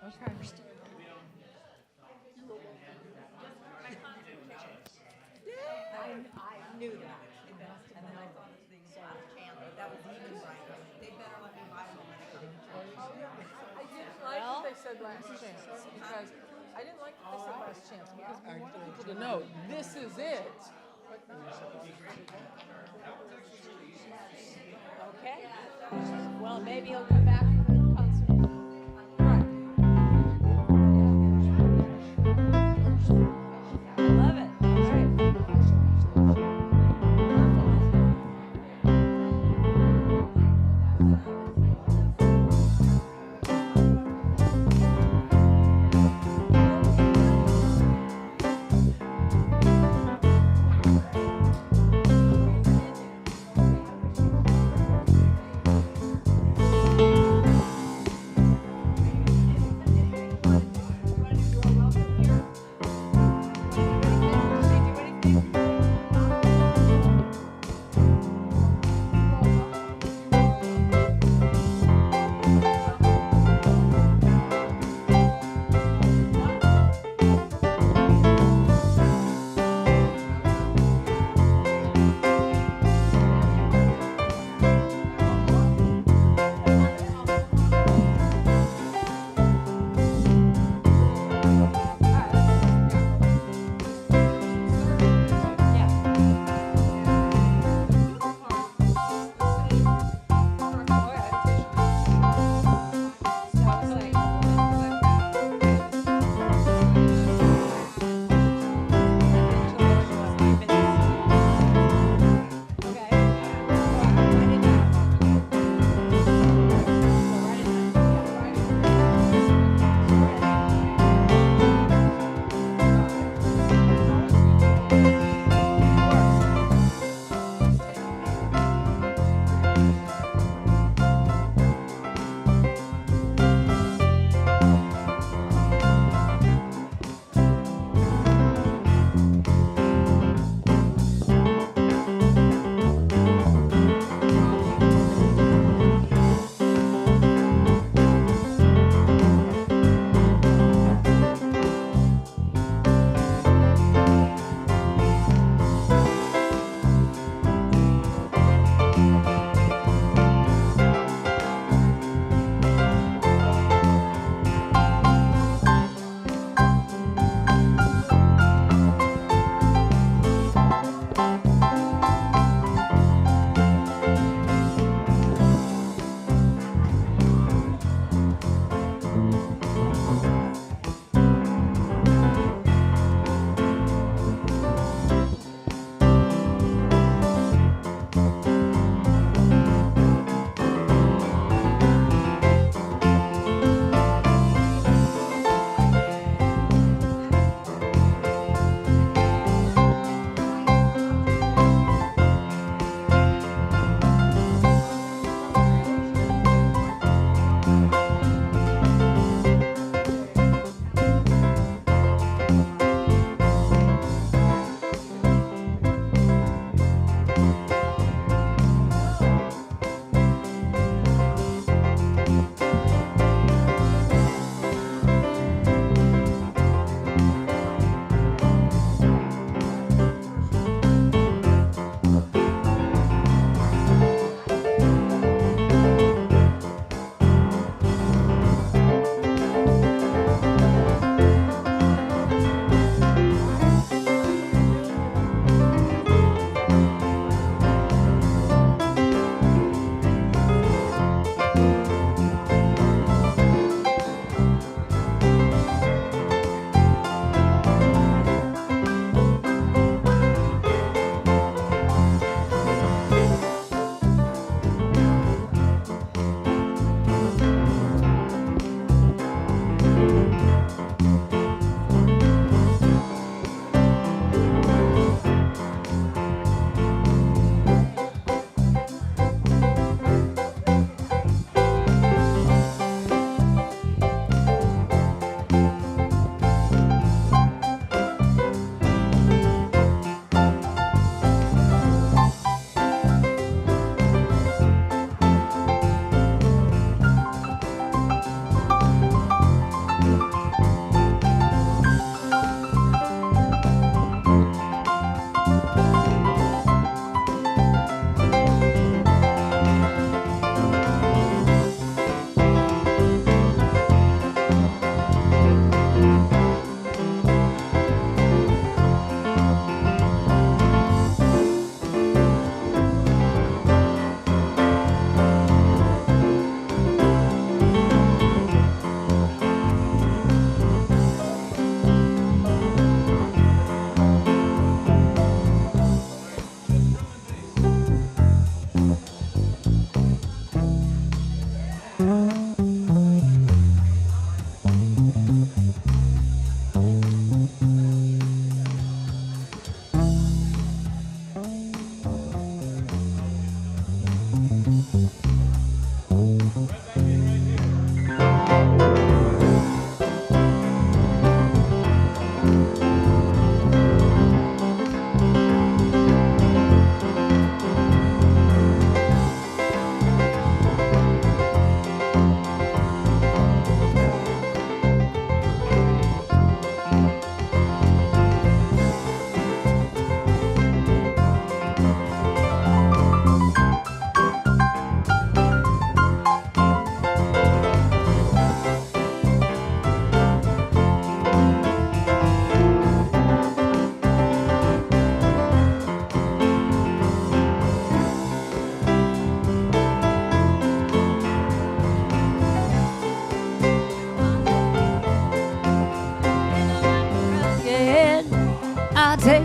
Okay. I knew that. And then I thought of the chant, that was even brighter. They better let me buy one when I come to church. I didn't like what they said last chance because I didn't like what they said last chance because we wanted people to know this is it. Okay. Well, maybe he'll come back for the concert. Right. I love it. All right.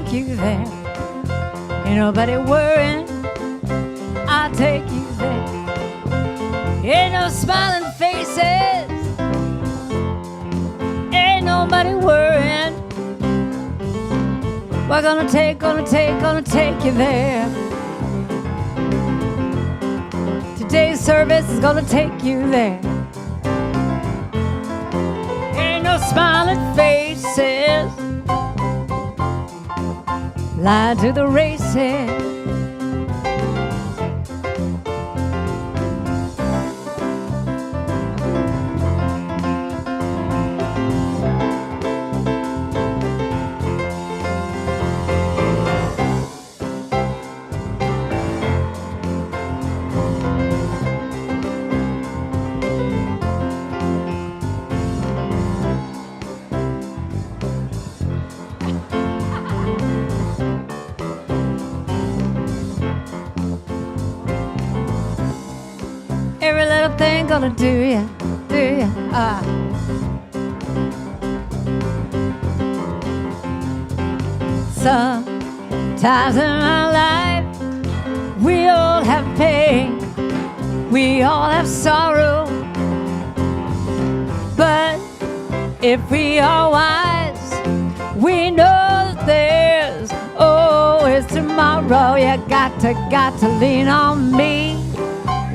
take you there. Ain't nobody worrying, I'll take you there. Ain't no smiling faces, ain't nobody worrying. We're gonna take you there. Today's service is gonna take you there. Ain't no smiling faces, line to the races. Every little thing gonna do ya. Sometimes in my life, we all have pain, we all have sorrow. But if we are wise, we know that there's always tomorrow. You got to lean on me.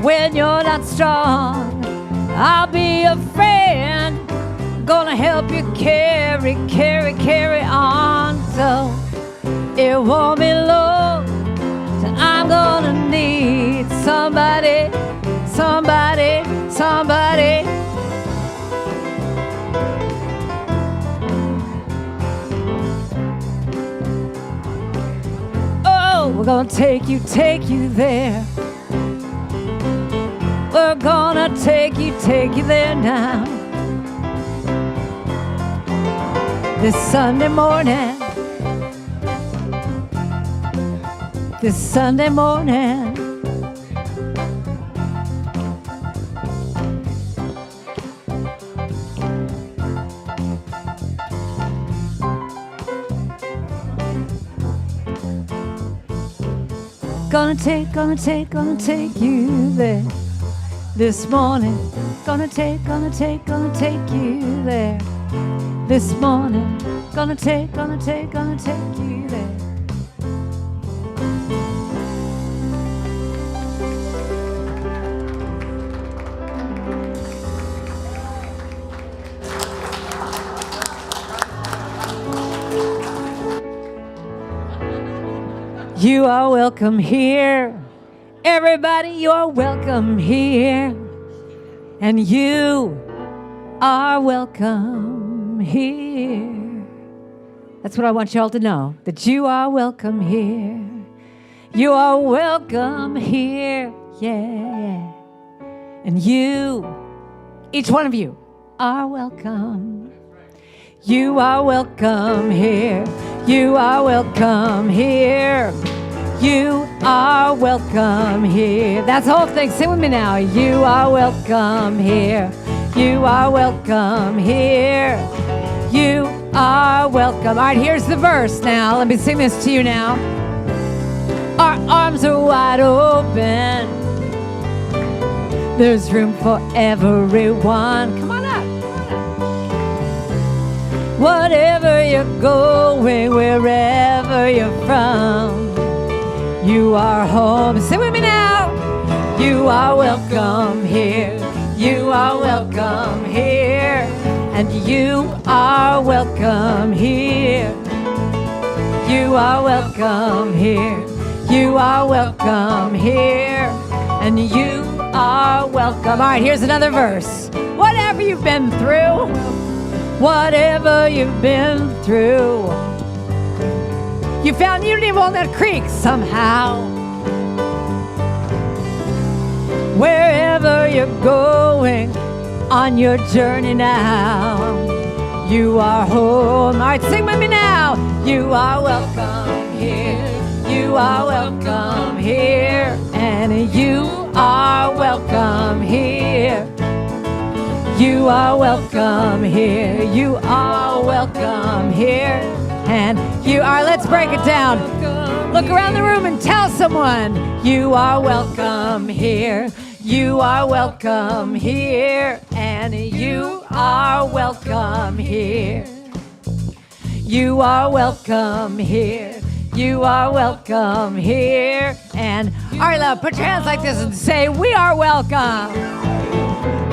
When you're not strong, I'll be a friend, gonna help you carry on. So it won't be long till I'm gonna need somebody. Oh, we're gonna take you there. We're gonna take you there now. This Sunday morning. Gonna take you there. This morning, gonna take you there. This morning, gonna take you there. You are welcome here. Everybody, you are welcome here. And you are welcome here. That's what I want y'all to know, that you are welcome here. You are welcome here. Yeah. And you, each one of you, are welcome. You are welcome here. You are welcome here. You are welcome here. That's the whole thing. Sing with me now. You are welcome here. You are welcome here. You are welcome. All right, here's the verse now. Let me sing this to you now. Our arms are wide open. There's room for everyone. Come on up. Whatever you're going, wherever you're from, you are home. Sing with me now. You are welcome here. You are welcome here. And you are welcome here. You are welcome here. You are welcome here. And you are welcome. All right, here's another verse. Whatever you've been through, whatever you've been through, you found Unity of Walnut Creek somehow. Wherever you're going on your journey now, you are home. All right, sing with me now. You are welcome here. You are welcome here. And you are welcome here. You are welcome here. You are welcome here. And You are. Let's break it down. Look around the room and tell someone, you are welcome here. You are welcome here. And you are welcome here. You are welcome here. You are welcome here. And all right, love, put your hands like this and say, we are welcome.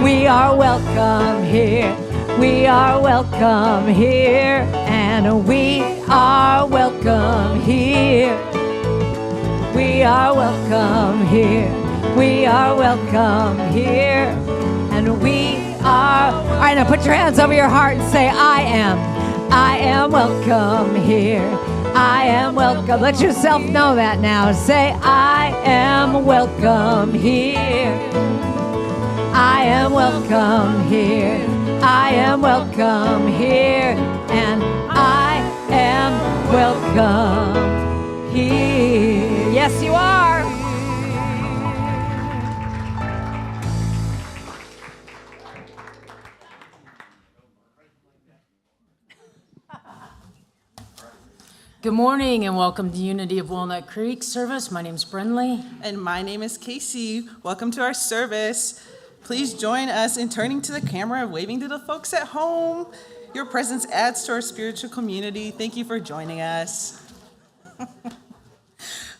We are welcome here. We are welcome here. And we are welcome here. We are welcome here. We are welcome here. And we are. All right, now put your hands over your heart and say, I am welcome here. I am welcome. Let yourself know that now. Say, I am welcome here. I am welcome here. I am welcome here. And I am welcome here. Yes, you are. Good morning and welcome to Unity of Walnut Creek service. My name is Brinley. And my name is Casey. Welcome to our service. Please join us in turning to the camera and waving to the folks at home. Your presence adds to our spiritual community. Thank you for joining us.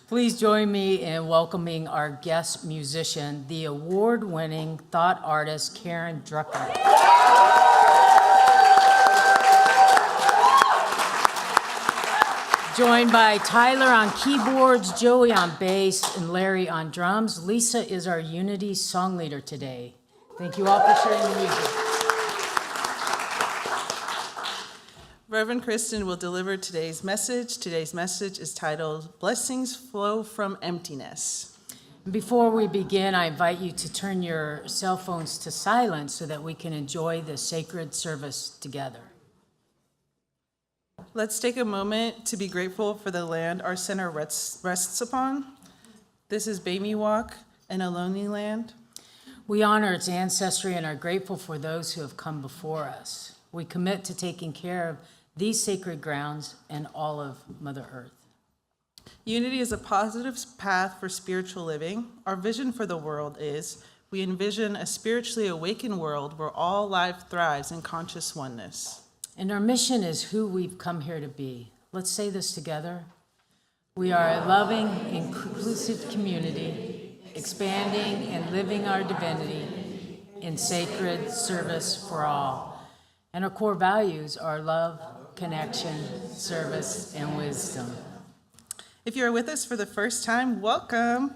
Please join me in welcoming our guest musician, the award-winning thought artist, Karen Drucker. Joined by Tyler on keyboards, Joey on bass, and Larry on drums. Lisa is our Unity song leader today. Thank you all for sharing the music. Reverend Kristin will deliver today's message. Today's message is titled, Blessings Flow from Emptiness. Before we begin, I invite you to turn your cell phones to silent so that we can enjoy the sacred service together. Let's take a moment to be grateful for the land our center rests upon. This is Bamiwak and a lonely land. We honor its ancestry and are grateful for those who have come before us. We commit to taking care of these sacred grounds and all of Mother Earth. Unity is a positive path for spiritual living. Our vision for the world is, we envision a spiritually awakened world where all life thrives in conscious oneness. And our mission is who we've come here to be. Let's say this together. We are a loving, inclusive community, expanding and living our divinity in sacred service for all. And our core values are love, connection, service, and wisdom. If you're with us for the first time, welcome.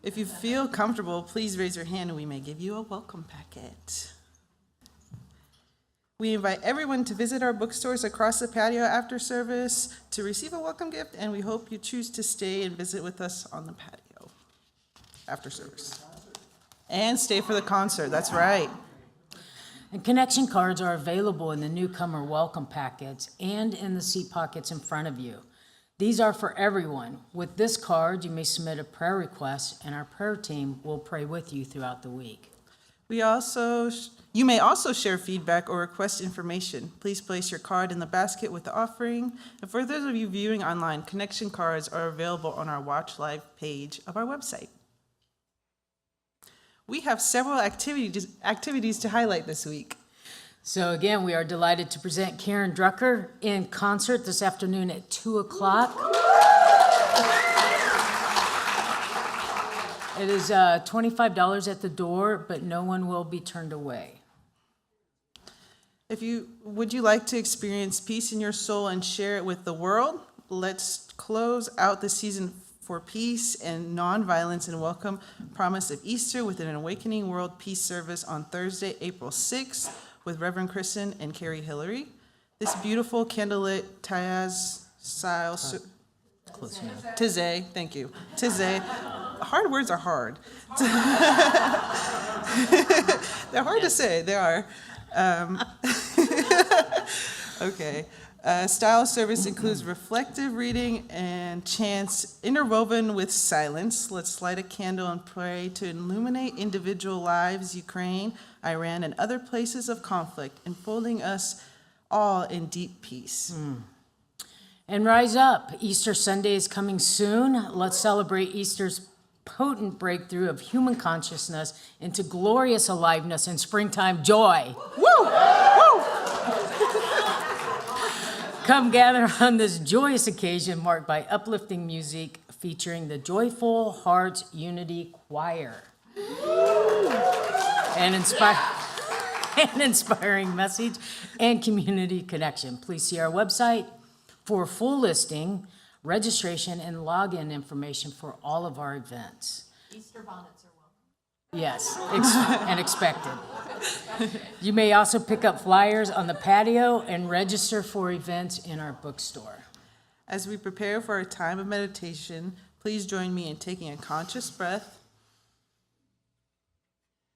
If you feel comfortable, please raise your hand and we may give you a welcome packet. We invite everyone to visit our bookstores across the patio after service to receive a welcome gift, and we hope you choose to stay and visit with us on the patio after service. And stay for the concert, that's right. And connection cards are available in the newcomer welcome packets and in the seat pockets in front of you. These are for everyone. With this card, you may submit a prayer request, and our prayer team will pray with you throughout the week. You may also share feedback or request information. Please place your card in the basket with the offering. And for those of you viewing online, connection cards are available on our Watch Live page of our website. We have several activities to highlight this week. So again, we are delighted to present Karen Drucker in concert this afternoon at 2:00. It is $25 at the door, but no one will be turned away. Would you like to experience peace in your soul and share it with the world? Let's close out the season for peace and nonviolence and welcome promise of Easter with an Awakening World Peace service on Thursday, April 6th with Reverend Kristin and Carrie Hillary. This beautiful candlelit Tayaz style Tizay, thank you. Tizay. Hard words are hard. They're hard to say, they are. Okay. Style service includes reflective reading and chants interwoven with silence. Let's light a candle and pray to illuminate individual lives, Ukraine, Iran, and other places of conflict, enfolding us all in deep peace. And rise up. Easter Sunday is coming soon. Let's celebrate Easter's potent breakthrough of human consciousness into glorious aliveness and springtime joy. Woo! Woo! Come gather on this joyous occasion marked by uplifting music featuring the Joyful Hearts Unity Choir. An inspiring message and community connection. Please see our website for full listing, registration, and login information for all of our events. Easter bonnets are welcome. Yes, and expected. You may also pick up flyers on the patio and register for events in our bookstore. As we prepare for our time of meditation, please join me in taking a conscious breath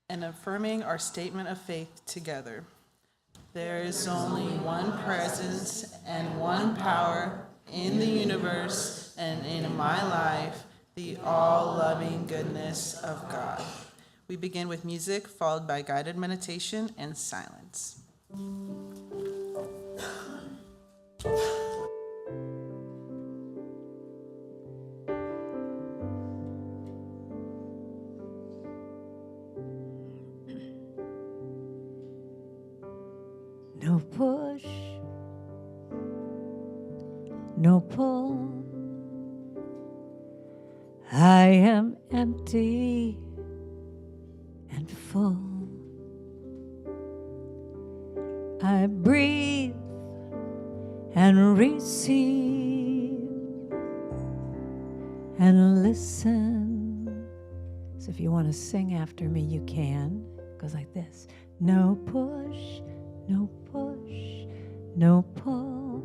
and affirming our statement of faith together. There is only one presence and one power in the universe and in my life, the all-loving goodness of God. We begin with music, followed by guided meditation and silence. No push, no pull. I am empty and full. I breathe and receive and listen. So if you want to sing after me, you can. It goes like this. No push, no push, no pull,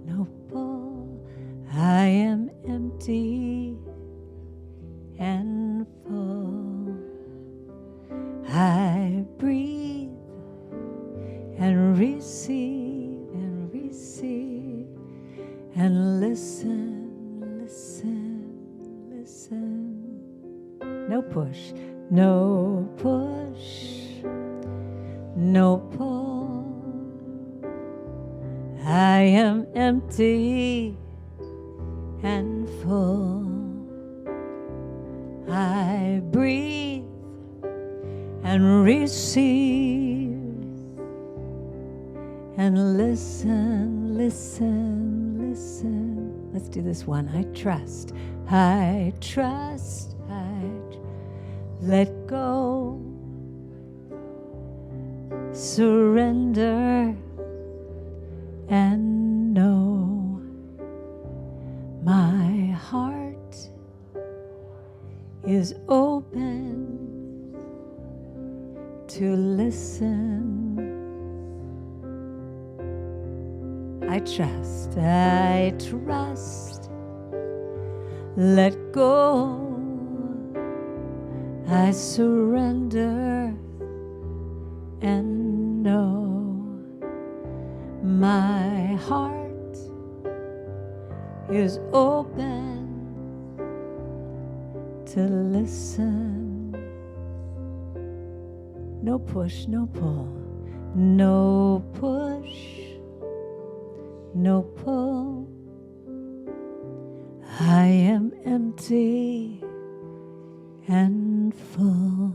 no pull. I am empty and full. I breathe and receive and listen, listen, listen. No push, no push, no pull. I am empty and full. I breathe and receive and listen, listen, listen. Let's do this one. I trust, I trust, let go, surrender, and know my heart is open to listen. I trust, let go, I surrender and know my heart is open to listen. No push, no pull, no push, no pull. I am empty and full.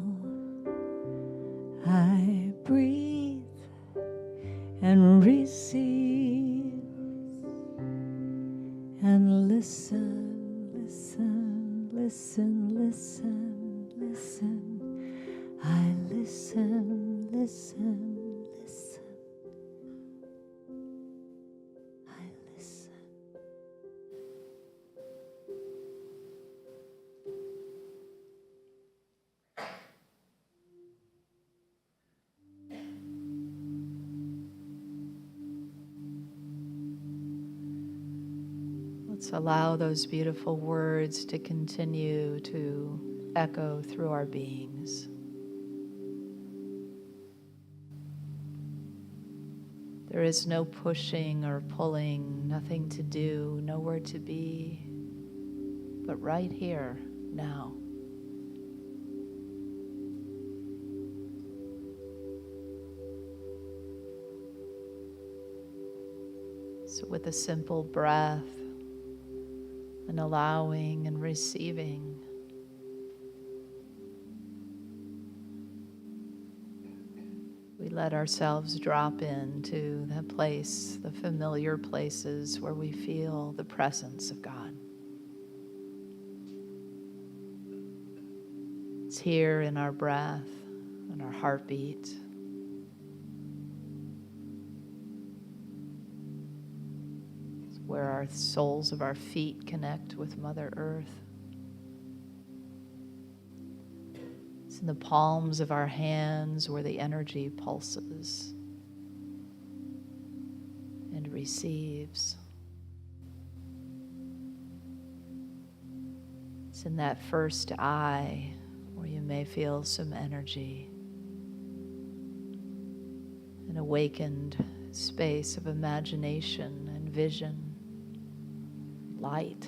I breathe and receive and listen, listen, listen, listen, listen. I listen, listen, listen. I listen. Let's allow those beautiful words to continue to echo through our beings. There is no pushing or pulling, nothing to do, nowhere to be, but right here, now. So with a simple breath and allowing and receiving, we let ourselves drop into that place, the familiar places where we feel the presence of God. It's here in our breath and our heartbeat. It's where our soles of our feet connect with Mother Earth. It's in the palms of our hands where the energy pulses and receives. It's in that first eye where you may feel some energy, an awakened space of imagination and vision, light.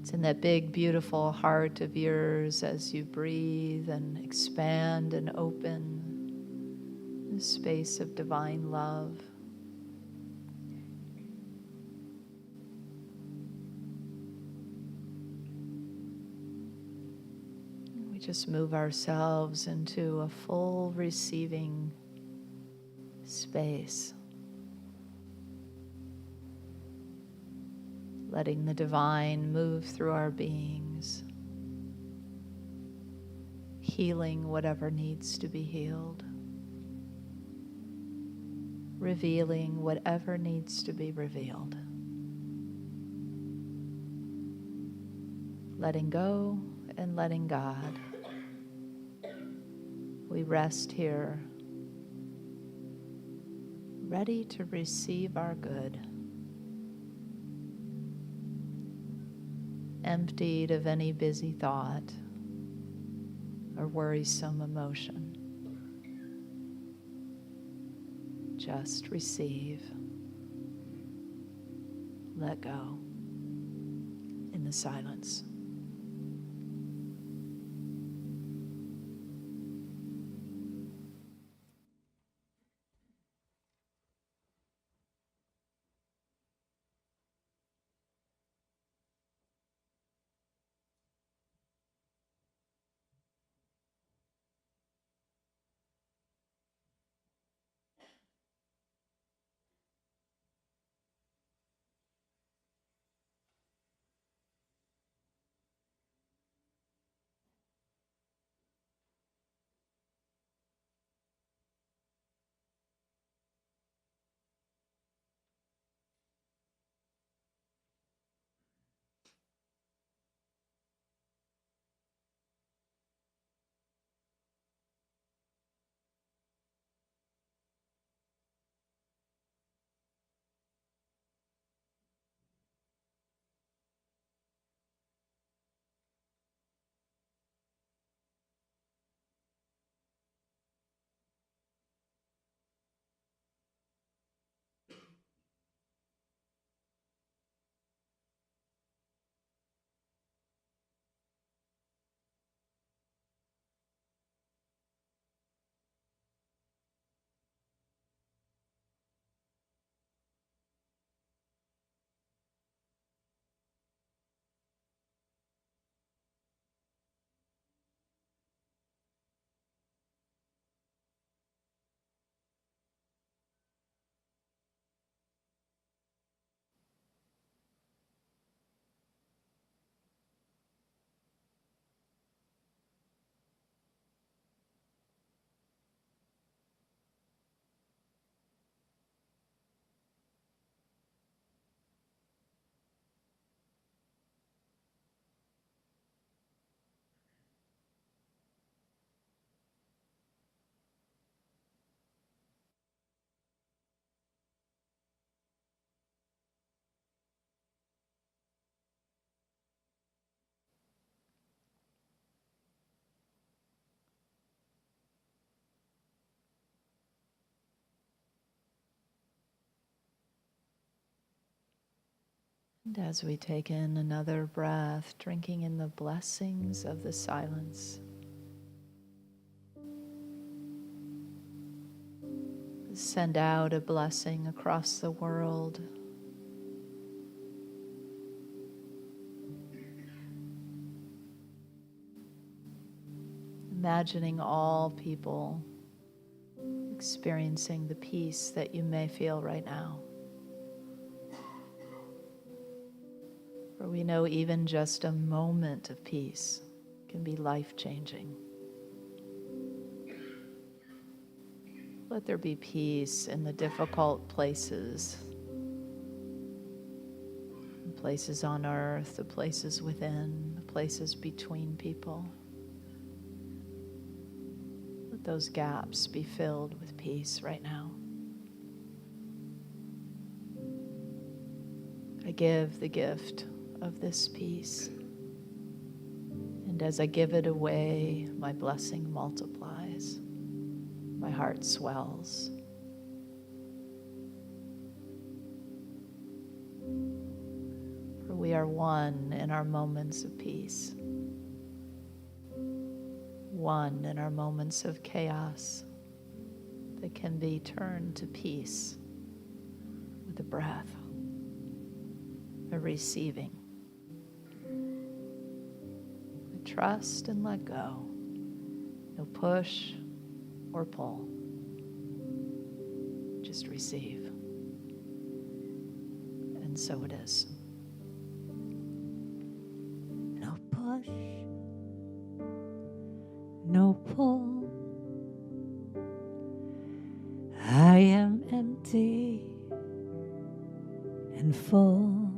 It's in that big, beautiful heart of yours as you breathe and expand and open the space of divine love. We just move ourselves into a full receiving space, letting the divine move through our beings, healing whatever needs to be healed, revealing whatever needs to be revealed, letting go and letting God. We rest here, ready to receive our good, emptied of any busy thought or worrisome emotion. Just receive, let go in the silence. And as we take in another breath, drinking in the blessings of the silence, the Send out a blessing across the world. Imagining all people experiencing the peace that you may feel right now. For we know even just a moment of peace can be life-changing. Let there be peace in the difficult places, the places on earth, the places within, the places between people. Let those gaps be filled with peace right now. I give the gift of this peace, and as I give it away, my blessing multiplies. My heart swells. For we are one in our moments of peace, one in our moments of chaos that can be turned to peace with a breath, a receiving, a trust and let go, no push or pull. Just receive. And so it is. No push, no pull. I am empty and full.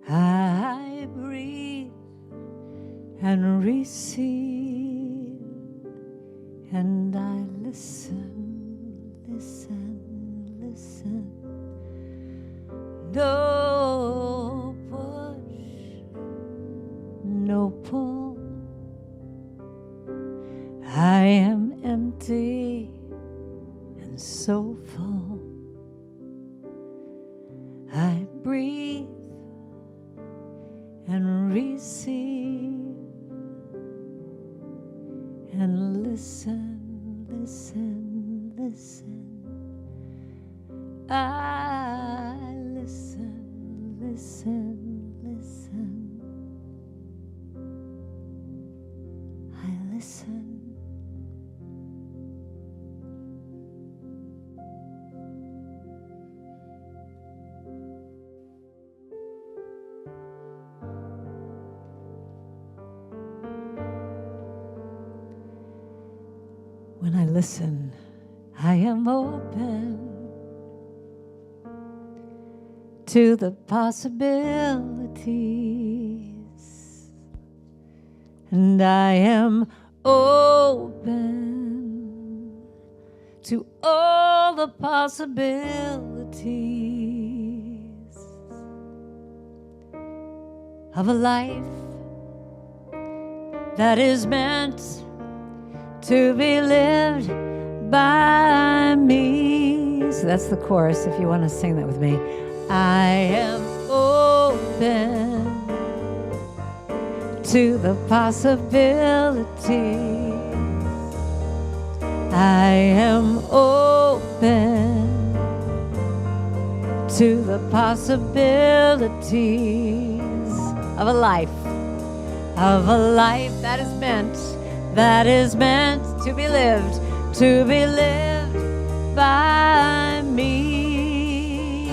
I breathe and receive, and I listen, listen, listen. No push, no pull. I am empty and so full. I breathe and receive, and listen, listen, listen. I listen, listen, listen. I listen. When I listen, I am open to the possibilities, and I am open to all the possibilities of a life that is meant to be lived by me. So that's the chorus if you want to sing that with me. I am open to the possibilities. I am open to the possibilities of a life that is meant to be lived by me.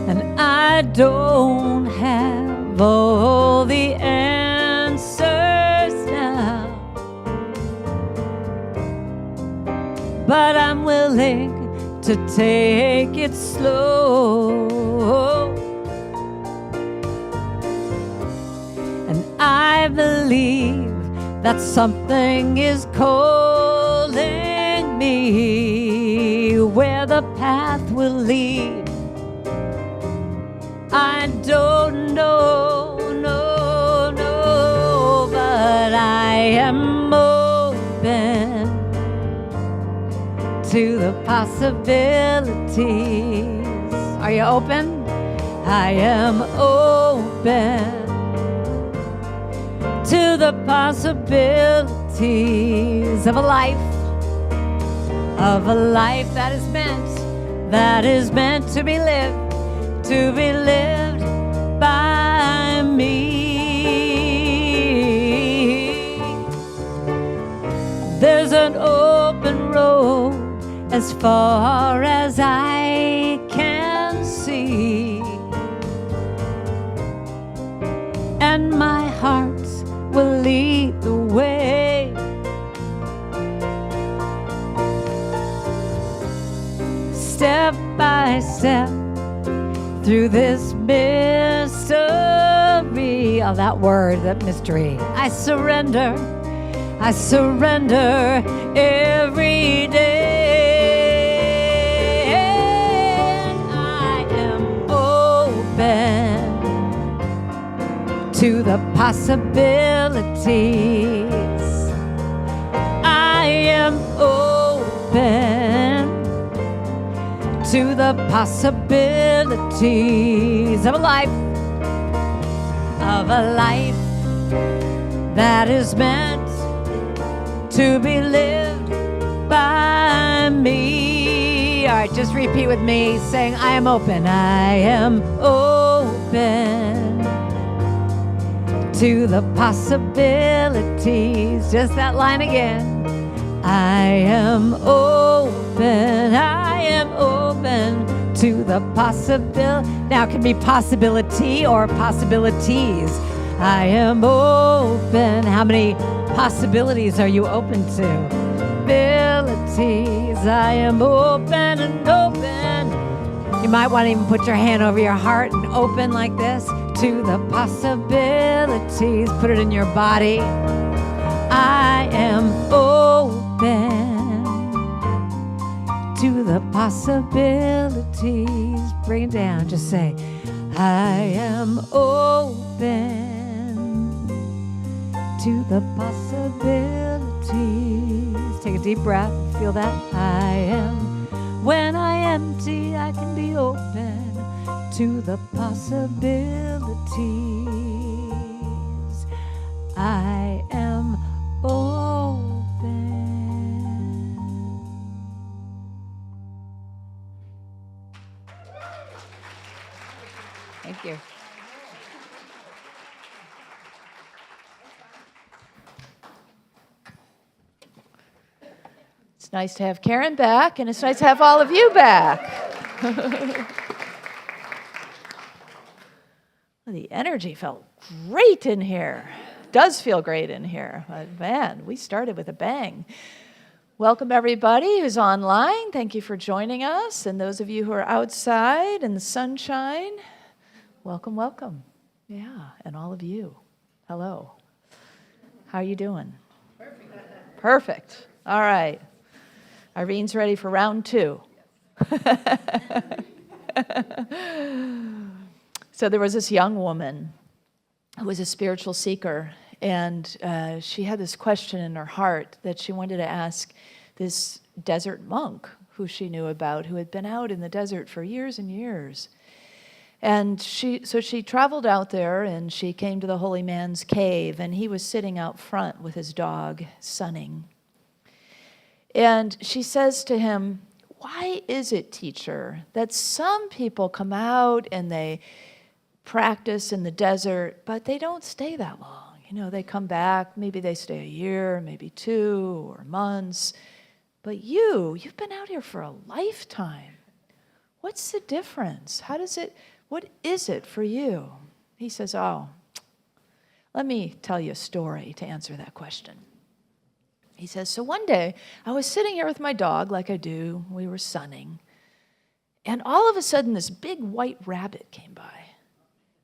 And I don't have all the answers now, but I'm willing to take it slow. I believe that something is calling me where the path will lead. I don't know, but I am open to the possibilities. Are you open? I am open to the possibilities possibilities of a life that is meant to be lived by me. There's an open road as far as I can see, and my heart will lead the way. Step by step through this mystery. Oh, that word, that mystery. I surrender every day. And I am open to the possibilities. I am open to the possibilities of a life that is meant to be lived by me. All right, just repeat with me, saying, I am open. I am open to the possibilities. Just that line again. I am open. I am open to the possibility. Now it can be possibility or possibilities. I am open. How many possibilities are you open to? Abilities. I am open and open. You might want to even put your hand over your heart and open like this to the possibilities. Put it in your body. I am open to the possibilities. Bring it down. Just say, I am open to the possibilities. Take a deep breath. Feel that? I am. When I empty, I can be open to the possibilities. I am open. Thank you. It's nice to have Karen back, and it's nice to have all of you back. The energy felt great in here. Does feel great in here. But man, we started with a bang. Welcome everybody who's online. Thank you for joining us. And those of you who are outside in the sunshine, welcome, welcome. Yeah, and all of you. Hello. How are you doing? Perfect. All right. Irene's ready for round 2. So there was this young woman who was a spiritual seeker, and she had this question in her heart that she wanted to ask this desert monk who she knew about, who had been out in the desert for years and years. And she traveled out there, and she came to the holy man's cave, and he was sitting out front with his dog, sunning. And she says to him, why is it, teacher, that some people come out and they practice in the desert, but they don't stay that long? You know, they come back, maybe they stay a year, maybe 2 or months. But you've been out here for a lifetime. What's the difference? What is it for you? He says, let me tell you a story to answer that question. He says, so one day I was sitting here with my dog like I do. We were sunning. And all of a sudden this big white rabbit came by.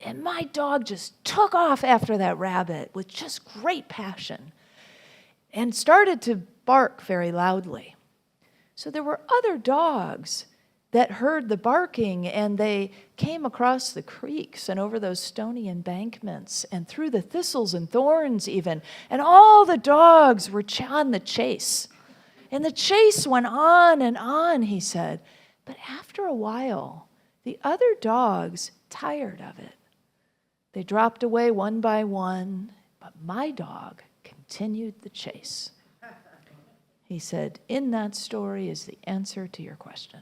And my dog just took off after that rabbit with just great passion and started to bark very loudly. So there were other dogs that heard the barking, and they came across the creeks and over those stony embankments and through the thistles and thorns even. And all the dogs were on the chase. And the chase went on, he said. But after a while, the other dogs tired of it. They dropped away one by one, but my dog continued the chase. He said, in that story is the answer to your question.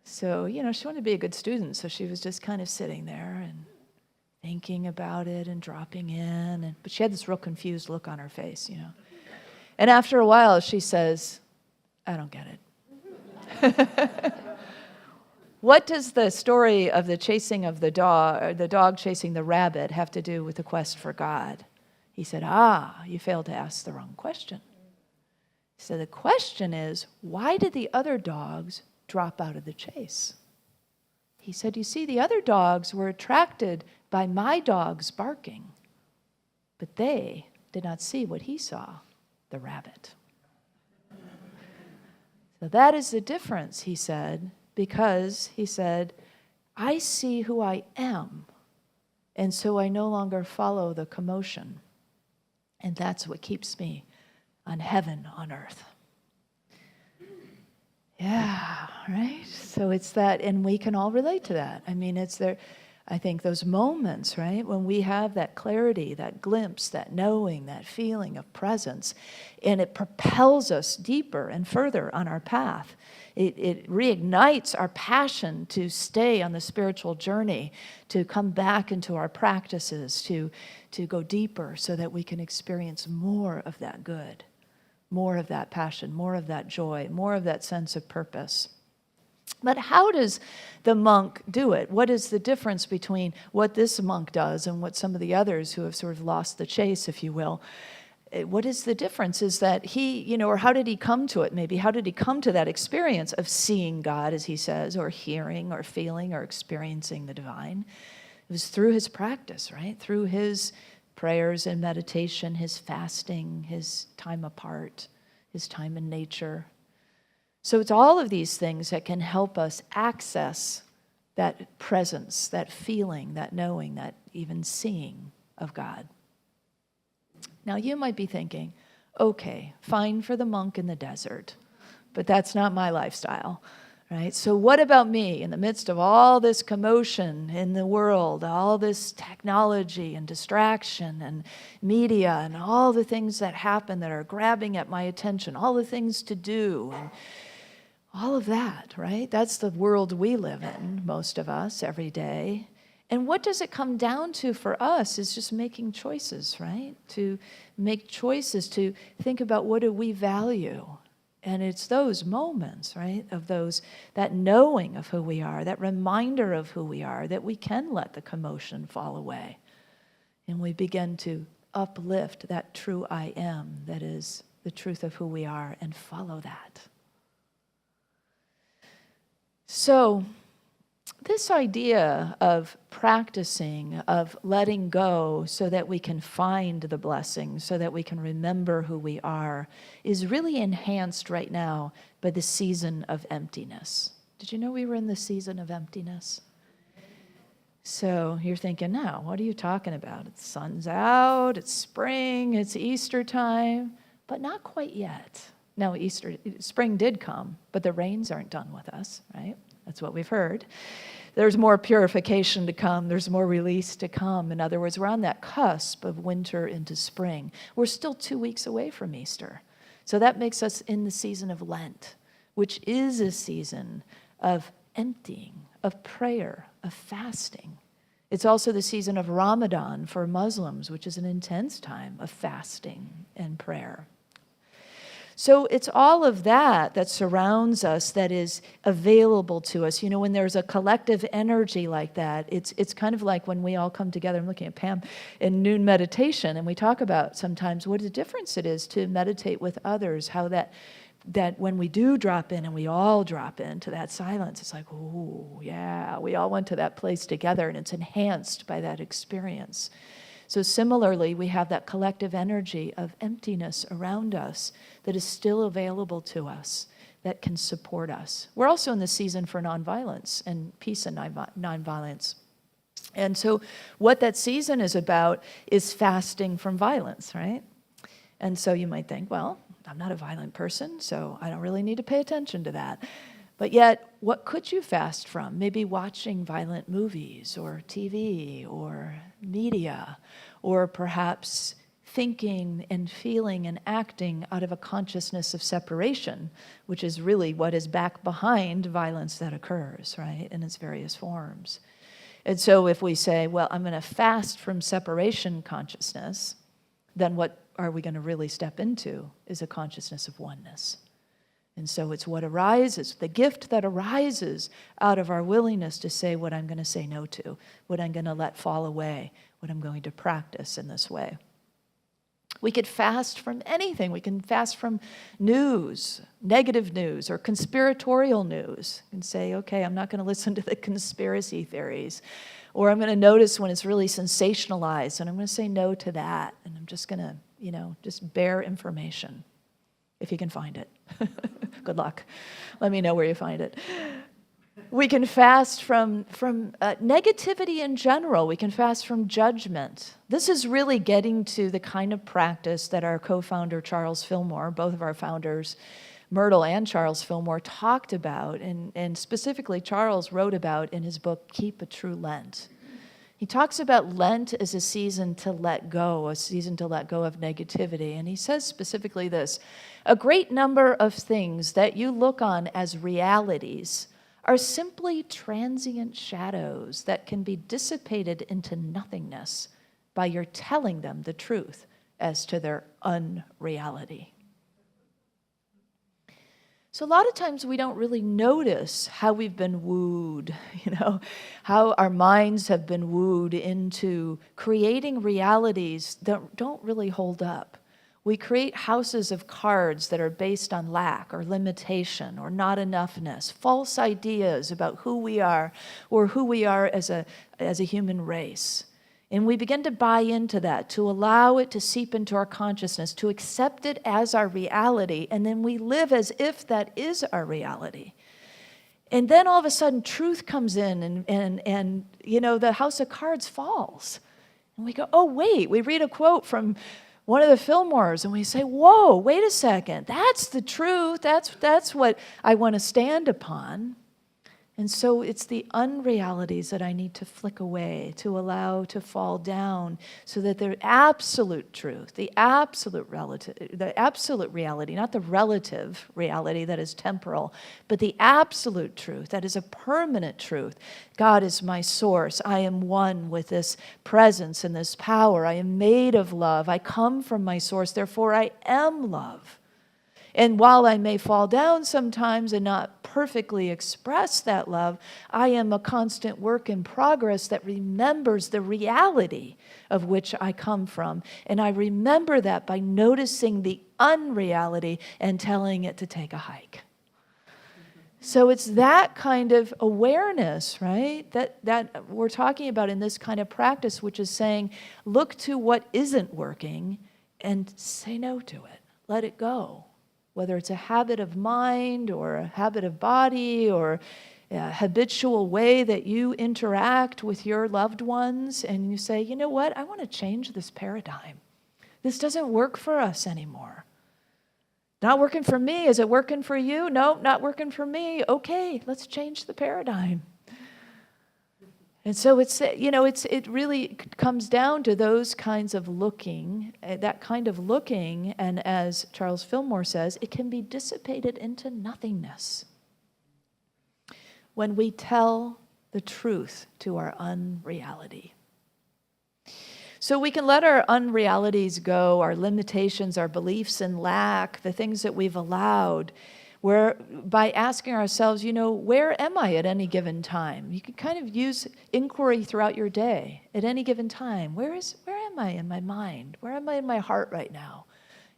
So, she wanted to be a good student, so she was just kind of sitting there and thinking about it and dropping in. But she had this real confused look on her face, And after a while, she says, I don't get it. What does the story of the chasing of the dog chasing the rabbit, have to do with the quest for God? He said, you failed to ask the wrong question. He said, the question is, why did the other dogs drop out of the chase? He said, you see, the other dogs were attracted by my dog's barking, but they did not see what he saw, the rabbit. So that is the difference, he said, because, he said, I see who I am, and so I no longer follow the commotion. And that's what keeps me on heaven on earth. Yeah, right? So it's that, and we can all relate to that. I mean, it's there, I think those moments, right, when we have that clarity, that glimpse, that knowing, that feeling of presence, and it propels us deeper and further on our path. It reignites our passion to stay on the spiritual journey, to come back into our practices, to go deeper so that we can experience more of that good, more of that passion, more of that joy, more of that sense of purpose. But how does the monk do it? What is the difference between what this monk does and what some of the others who have sort of lost the chase, if you will? What is the difference? Is that he, or how did he come to it maybe? How did he come to that experience of seeing God, as he says, or hearing or feeling or experiencing the divine? It was through his practice, right? Through his prayers and meditation, his fasting, his time apart, his time in nature. So it's all of these things that can help us access that presence, that feeling, that knowing, that even seeing of God. Now, you might be thinking, okay, fine for the monk in the desert, but that's not my lifestyle, right? So what about me in the midst of all this commotion in the world, all this technology and distraction and media and all the things that happen that are grabbing at my attention, all the things to do and all of that, right? That's the world we live in, most of us, every day. And what does it come down to for us is just making choices, right? To make choices, to think about what do we value. And it's those moments, right, of that knowing of who we are, that reminder of who we are, that we can let the commotion fall away. And we begin to uplift that true I am, that is the truth of who we are, and follow that. So, this idea of practicing, of letting go so that we can find the blessings, so that we can remember who we are, is really enhanced right now by the season of emptiness. Did you know we were in the season of emptiness? So you're thinking, now, what are you talking about? The sun's out, it's spring, it's Easter time, but not quite yet. No, spring did come, but the rains aren't done with us, right? That's what we've heard. There's more purification to come. There's more release to come. In other words, we're on that cusp of winter into spring. We're still 2 weeks away from Easter. So that makes us in the season of Lent, which is a season of emptying, of prayer, of fasting. It's also the season of Ramadan for Muslims, which is an intense time of fasting and prayer. So it's all of that surrounds us, that is available to us. You know, when there's a collective energy like that, it's kind of like when we all come together. I'm looking at Pam in noon meditation, and we talk about sometimes what a difference it is to meditate with others, how that when we do drop in and we all drop into that silence, it's like, oh, yeah, we all went to that place together, and it's enhanced by that experience. So similarly, we have that collective energy of emptiness around us that is still available to us, that can support us. We're also in the season for nonviolence and peace and nonviolence. And so what that season is about is fasting from violence, right? And so you might think, well, I'm not a violent person, so I don't really need to pay attention to that. But yet, what could you fast from? Maybe watching violent movies or TV or media, or perhaps thinking and feeling and acting out of a consciousness of separation, which is really what is back behind violence that occurs, right, in its various forms. And so if we say, well, I'm going to fast from separation consciousness, then what are we going to really step into is a consciousness of oneness. And so it's what arises, the gift that arises out of our willingness to say what I'm going to say no to, what I'm going to let fall away, what I'm going to practice in this way. We could fast from anything. We can fast from news, negative news, or conspiratorial news, and say, okay, I'm not going to listen to the conspiracy theories, or I'm going to notice when it's really sensationalized, and I'm going to say no to that, and I'm just going to, just bear information, if you can find it. Good luck. Let me know where you find it. We can fast from negativity in general. We can fast from judgment. This is really getting to the kind of practice that our co-founder, Charles Fillmore, both of our founders, Myrtle and Charles Fillmore, talked about, and specifically Charles wrote about in his book, Keep a True Lent. He talks about Lent as a season to let go of negativity. And he says specifically this: a great number of things that you look on as realities are simply transient shadows that can be dissipated into nothingness by your telling them the truth as to their unreality. So a lot of times we don't really notice how we've been wooed, how our minds have been wooed into creating realities that don't really hold up. We create houses of cards that are based on lack or limitation or not enoughness, false ideas about who we are or who we are as a human race. And we begin to buy into that, to allow it to seep into our consciousness, to accept it as our reality, and then we live as if that is our reality. And then all of a sudden truth comes in and the house of cards falls. And we go, oh, wait, we read a quote from one of the Fillmores, and we say, whoa, wait a second, that's the truth, that's what I want to stand upon. And so it's the unrealities that I need to flick away, to allow to fall down, so that the absolute truth, the absolute reality, not the relative reality that is temporal, but the absolute truth that is a permanent truth. God is my source. I am one with this presence and this power. I am made of love. I come from my source, therefore I am love. And while I may fall down sometimes and not perfectly express that love, I am a constant work in progress that remembers the reality of which I come from. And I remember that by noticing the unreality and telling it to take a hike. So it's that kind of awareness, right, that we're talking about in this kind of practice, which is saying, look to what isn't working and say no to it. Let it go. Whether it's a habit of mind or a habit of body or a habitual way that you interact with your loved ones, and you say, you know what, I want to change this paradigm. This doesn't work for us anymore. Not working for me. Is it working for you? No, not working for me. Okay, let's change the paradigm. And so it really comes down to those kinds of looking, that kind of looking, and as Charles Fillmore says, it can be dissipated into nothingness when we tell the truth to our unreality. So we can let our unrealities go, our limitations, our beliefs in lack, the things that we've allowed, where by asking ourselves, where am I at any given time? You can kind of use inquiry throughout your day. At any given time, where am I in my mind? Where am I in my heart right now?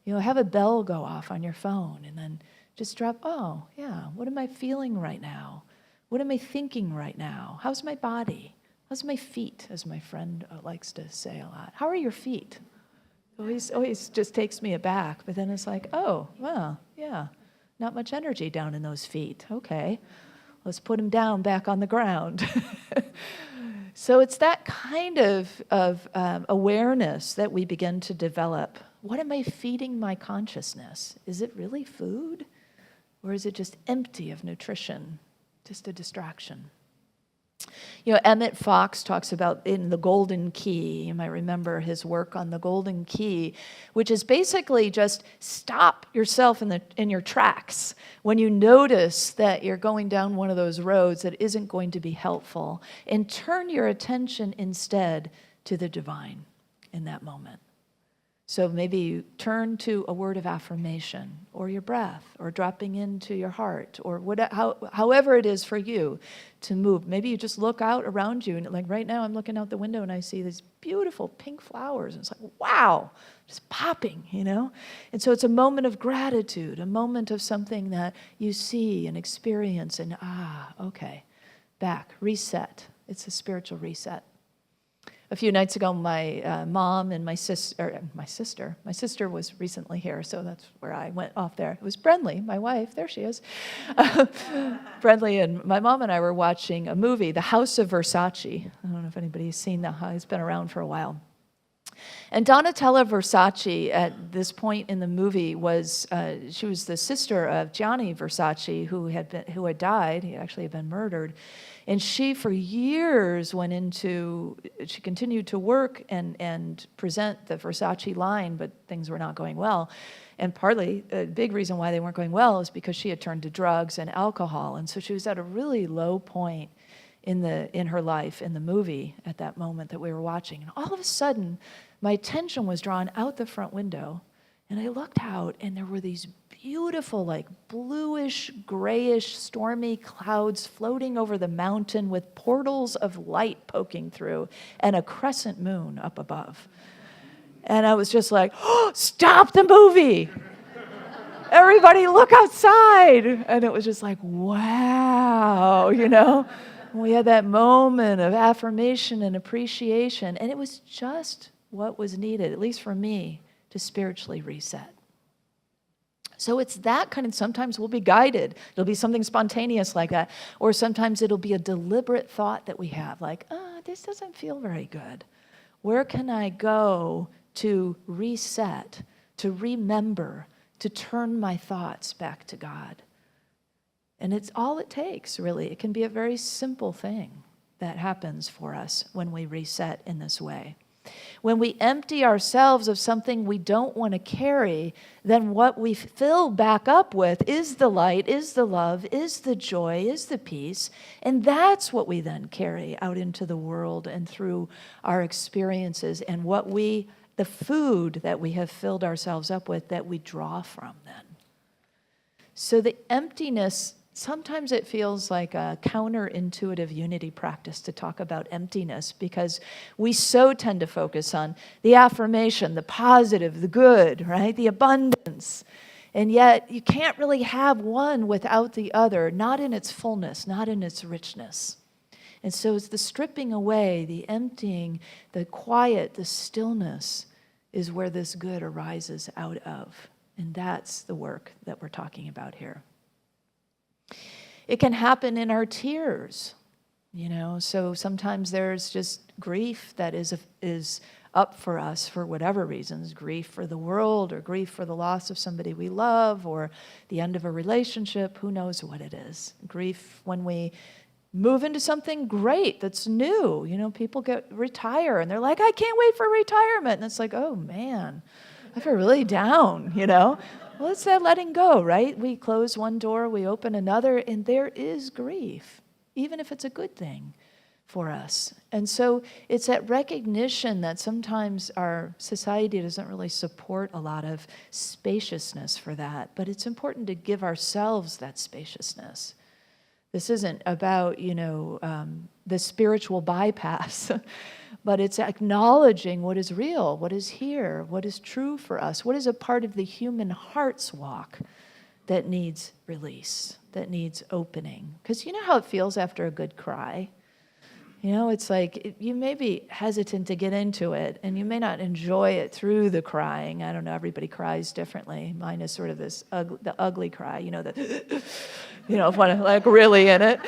Have a bell go off on your phone and then just drop, oh, yeah, what am I feeling right now? What am I thinking right now? How's my body? How's my feet, as my friend likes to say a lot? How are your feet? Always just takes me aback, but then it's like, oh, well, yeah. Not much energy down in those feet. Okay, let's put them down back on the ground. So it's that kind of awareness that we begin to develop. What am I feeding my consciousness? Is it really food? Or is it just empty of nutrition, just a distraction? You know, Emmett Fox talks about in The Golden Key, you might remember his work on the Golden Key, which is basically just stop yourself in your tracks when you notice that you're going down one of those roads that isn't going to be helpful, and turn your attention instead to the divine in that moment. So maybe you turn to a word of affirmation, or your breath, or dropping into your heart, or however it is for you to move. Maybe you just look out around you, and like right now I'm looking out the window and I see these beautiful pink flowers. And it's like, wow, just popping, you know? And so it's a moment of gratitude, a moment of something that you see and experience, and okay, back, reset. It's a spiritual reset. A few nights ago, my mom and my sister was recently here, so that's where I went off there. It was Brenly, my wife, there she is. Brenly and my mom and I were watching a movie, The House of Versace. I don't know if anybody's seen that. It's been around for a while. And Donatella Versace, at this point in the movie, she was the sister of Gianni Versace, who had died. He actually had been murdered. And she, for years, she continued to work and present the Versace line, but things were not going well. And partly, a big reason why they weren't going well is because she had turned to drugs and alcohol. And so she was at a really low point in her life, in the movie, at that moment that we were watching. And all of a sudden, my attention was drawn out the front window, and I looked out, and there were these beautiful, like bluish, grayish, stormy clouds floating over the mountain with portals of light poking through and a crescent moon up above. And I was just like, oh, stop the movie! Everybody look outside! And it was just like, wow, you know? We had that moment of affirmation and appreciation, and it was just what was needed, at least for me, to spiritually reset. So it's that kind of, sometimes we'll be guided. It'll be something spontaneous like that. Or sometimes it'll be a deliberate thought that we have, like, this doesn't feel very good. Where can I go to reset, to remember, to turn my thoughts back to God? And it's all it takes, really. It can be a very simple thing that happens for us when we reset in this way. When we empty ourselves of something we don't want to carry, then what we fill back up with is the light, is the love, is the joy, is the peace. And that's what we then carry out into the world and through our experiences, and the food that we have filled ourselves up with that we draw from then. So the emptiness, sometimes it feels like a counterintuitive unity practice to talk about emptiness, because we so tend to focus on the affirmation, the positive, the good, right? The abundance. And yet you can't really have one without the other, not in its fullness, not in its richness. And so it's the stripping away, the emptying, the quiet, the stillness is where this good arises out of. And that's the work that we're talking about here. It can happen in our tears, you know. So sometimes there's just grief that is up for us for whatever reasons, grief for the world, or grief for the loss of somebody we love, or the end of a relationship, who knows what it is. Grief when we move into something great that's new. You know, people retire and they're like, I can't wait for retirement. And it's like, oh man, I feel really down, you know. Well, it's that letting go, right? We close one door, we open another, and there is grief, even if it's a good thing for us. And so it's that recognition that sometimes our society doesn't really support a lot of spaciousness for that, but it's important to give ourselves that spaciousness. This isn't about, the spiritual bypass, but it's acknowledging what is real, what is here, what is true for us, what is a part of the human heart's walk that needs release, that needs opening. Because you know how it feels after a good cry? You know, it's like you may be hesitant to get into it, and you may not enjoy it through the crying. I don't know, everybody cries differently. Mine is sort of this the ugly cry, when I'm like really in it.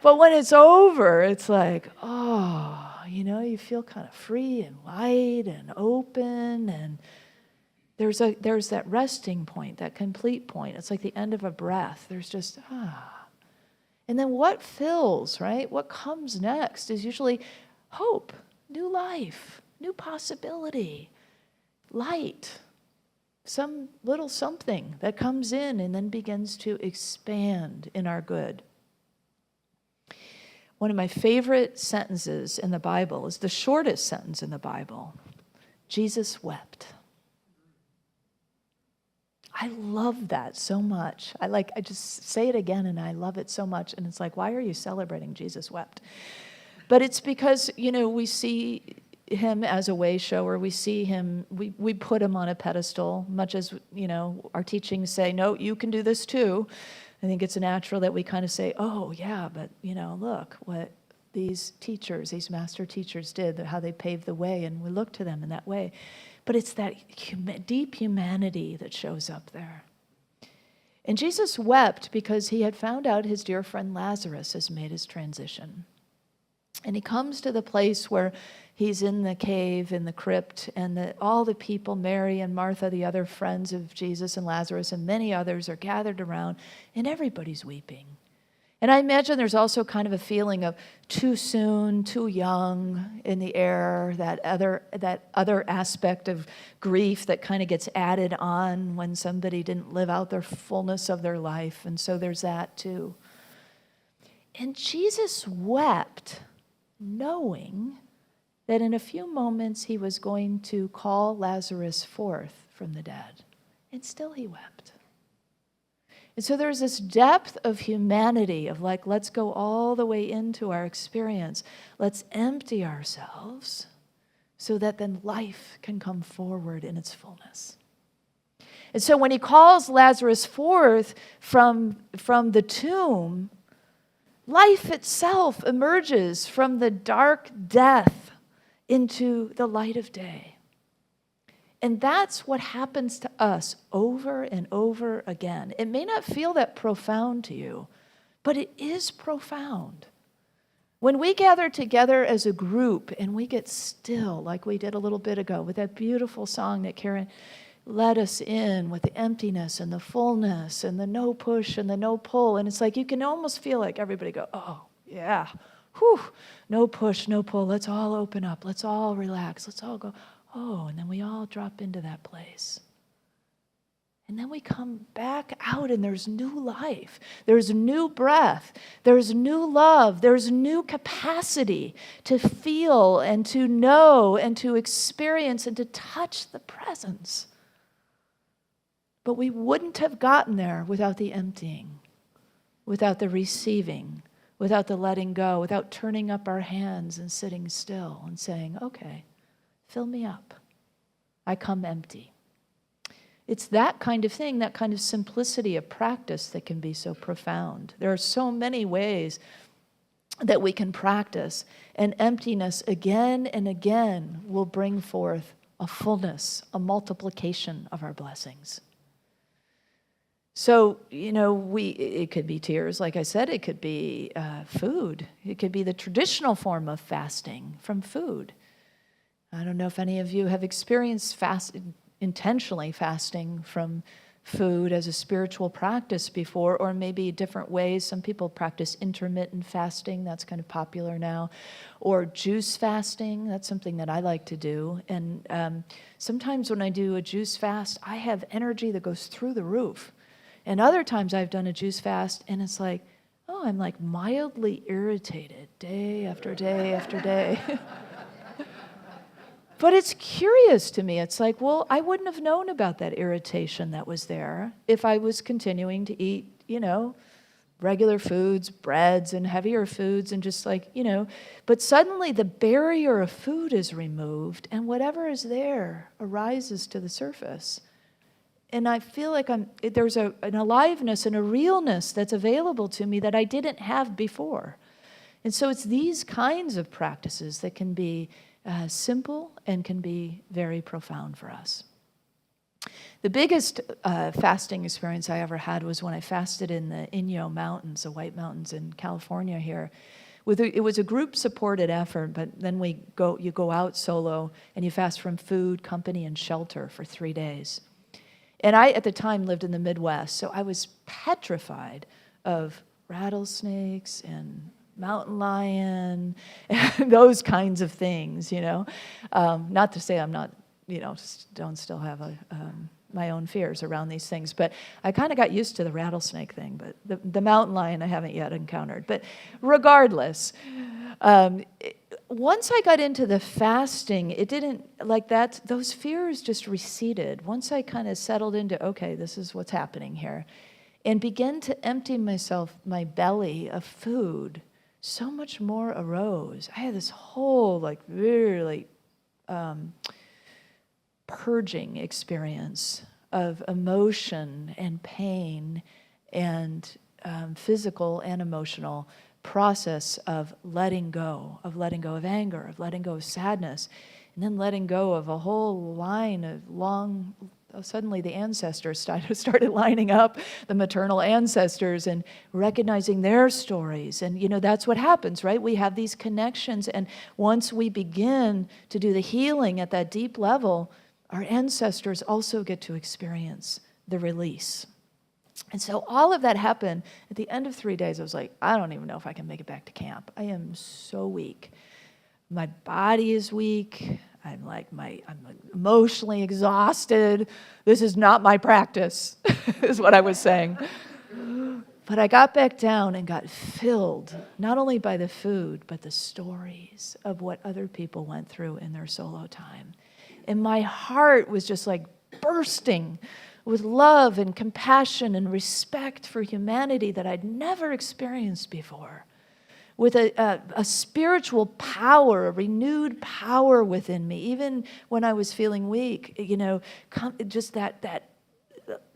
But when it's over, it's like, you feel kind of free and light and open, and there's that resting point, that complete point. It's like the end of a breath. There's just, And then what fills, right? What comes next is usually hope, new life, new possibility, light, some little something that comes in and then begins to expand in our good. One of my favorite sentences in the Bible is the shortest sentence in the Bible. Jesus wept. I love that so much. I just say it again and I love it so much. And it's like, why are you celebrating Jesus wept? But it's because, we see him as a way shower. We see him, we put him on a pedestal, much as, our teachings say, no, you can do this too. I think it's natural that we kind of say, oh yeah, but look what these teachers, these master teachers did, how they paved the way, and we look to them in that way. But it's that deep humanity that shows up there. And Jesus wept because he had found out his dear friend Lazarus has made his transition. And he comes to the place where he's in the cave, in the crypt, and all the people, Mary and Martha, the other friends of Jesus and Lazarus, and many others are gathered around, and everybody's weeping. And I imagine there's also kind of a feeling of too soon, too young in the air, that other aspect of grief that kind of gets added on when somebody didn't live out their fullness of their life. And so there's that too. And Jesus wept, knowing that in a few moments he was going to call Lazarus forth from the dead. And still he wept. And so there's this depth of humanity of let's go all the way into our experience. Let's empty ourselves so that then life can come forward in its fullness. And so when he calls Lazarus forth from the tomb, life itself emerges from the dark death into the light of day. And that's what happens to us over and over again. It may not feel that profound to you, but it is profound. When we gather together as a group and we get still, like we did a little bit ago with that beautiful song that Karen led us in with the emptiness and the fullness and the no push and the no pull. And it's like you can almost feel like everybody go, oh, yeah, whew, no push, no pull. Let's all open up. Let's all relax. Let's all go, oh, and then we all drop into that place. And then we come back out and there's new life. There's new breath. There's new love. There's new capacity to feel and to know and to experience and to touch the presence. But we wouldn't have gotten there without the emptying, without the receiving, without the letting go, without turning up our hands and sitting still and saying, okay, fill me up. I come empty. It's that kind of thing, that kind of simplicity of practice that can be so profound. There are so many ways that we can practice, and emptiness again and again will bring forth a fullness, a multiplication of our blessings. So, it could be tears, like I said, it could be food. It could be the traditional form of fasting from food. I don't know if any of you have experienced intentionally fasting from food as a spiritual practice before, or maybe different ways. Some people practice intermittent fasting. That's kind of popular now. Or juice fasting. That's something that I like to do. And sometimes when I do a juice fast, I have energy that goes through the roof. And other times I've done a juice fast, and it's like, oh, I'm like mildly irritated day after day after day. But it's curious to me. It's like, well, I wouldn't have known about that irritation that was there if I was continuing to eat, regular foods, breads and heavier foods and just but suddenly the barrier of food is removed and whatever is there arises to the surface. And I feel like there's an aliveness and a realness that's available to me that I didn't have before. And so it's these kinds of practices that can be simple and can be very profound for us. The biggest fasting experience I ever had was when I fasted in the Inyo Mountains, the White Mountains in California here. It was a group-supported effort, but then you go out solo and you fast from food, company, and shelter for 3 days. And I, at the time, lived in the Midwest, so I was petrified of rattlesnakes and mountain lion, and those kinds of things, Not to say I'm not, don't still have my own fears around these things, but I kind of got used to the rattlesnake thing, but the mountain lion I haven't yet encountered. But regardless, once I got into the fasting, it didn't, like that, those fears just receded. Once I kind of settled into, okay, this is what's happening here, and began to empty my belly of food, so much more arose. I had this whole, really purging experience of emotion and pain and physical and emotional process of letting go of anger, of letting go of sadness, and then letting go of a whole line of suddenly the ancestors started lining up, the maternal ancestors, and recognizing their stories. And, that's what happens, right? We have these connections, and once we begin to do the healing at that deep level, our ancestors also get to experience the release. And so all of that happened. At the end of 3 days, I was like, I don't even know if I can make it back to camp. I am so weak. My body is weak. I'm emotionally exhausted. This is not my practice, is what I was saying. But I got back down and got filled, not only by the food, but the stories of what other people went through in their solo time. And my heart was just bursting with love and compassion and respect for humanity that I'd never experienced before. With a spiritual power, a renewed power within me, even when I was feeling weak, just that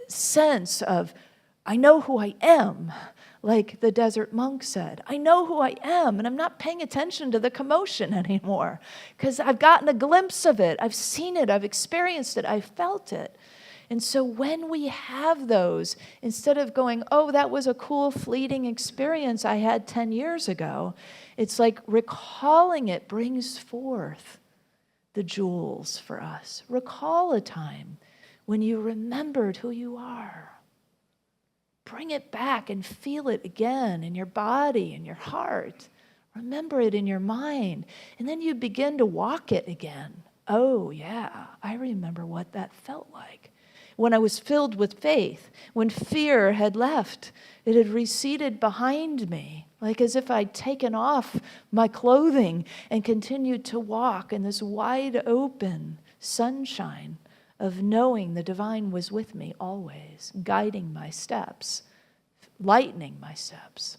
sense of, I know who I am, like the desert monk said. I know who I am, and I'm not paying attention to the commotion anymore, because I've gotten a glimpse of it. I've seen it, I've experienced it, I've felt it. And so when we have those, instead of going, oh, that was a cool fleeting experience I had 10 years ago, it's like recalling it brings forth the jewels for us. Recall a time when you remembered who you are. Bring it back and feel it again in your body, in your heart. Remember it in your mind. And then you begin to walk it again. Oh, yeah, I remember what that felt like. When I was filled with faith, when fear had left, it had receded behind me, like as if I'd taken off my clothing and continued to walk in this wide open sunshine of knowing the divine was with me always, guiding my steps, lightening my steps.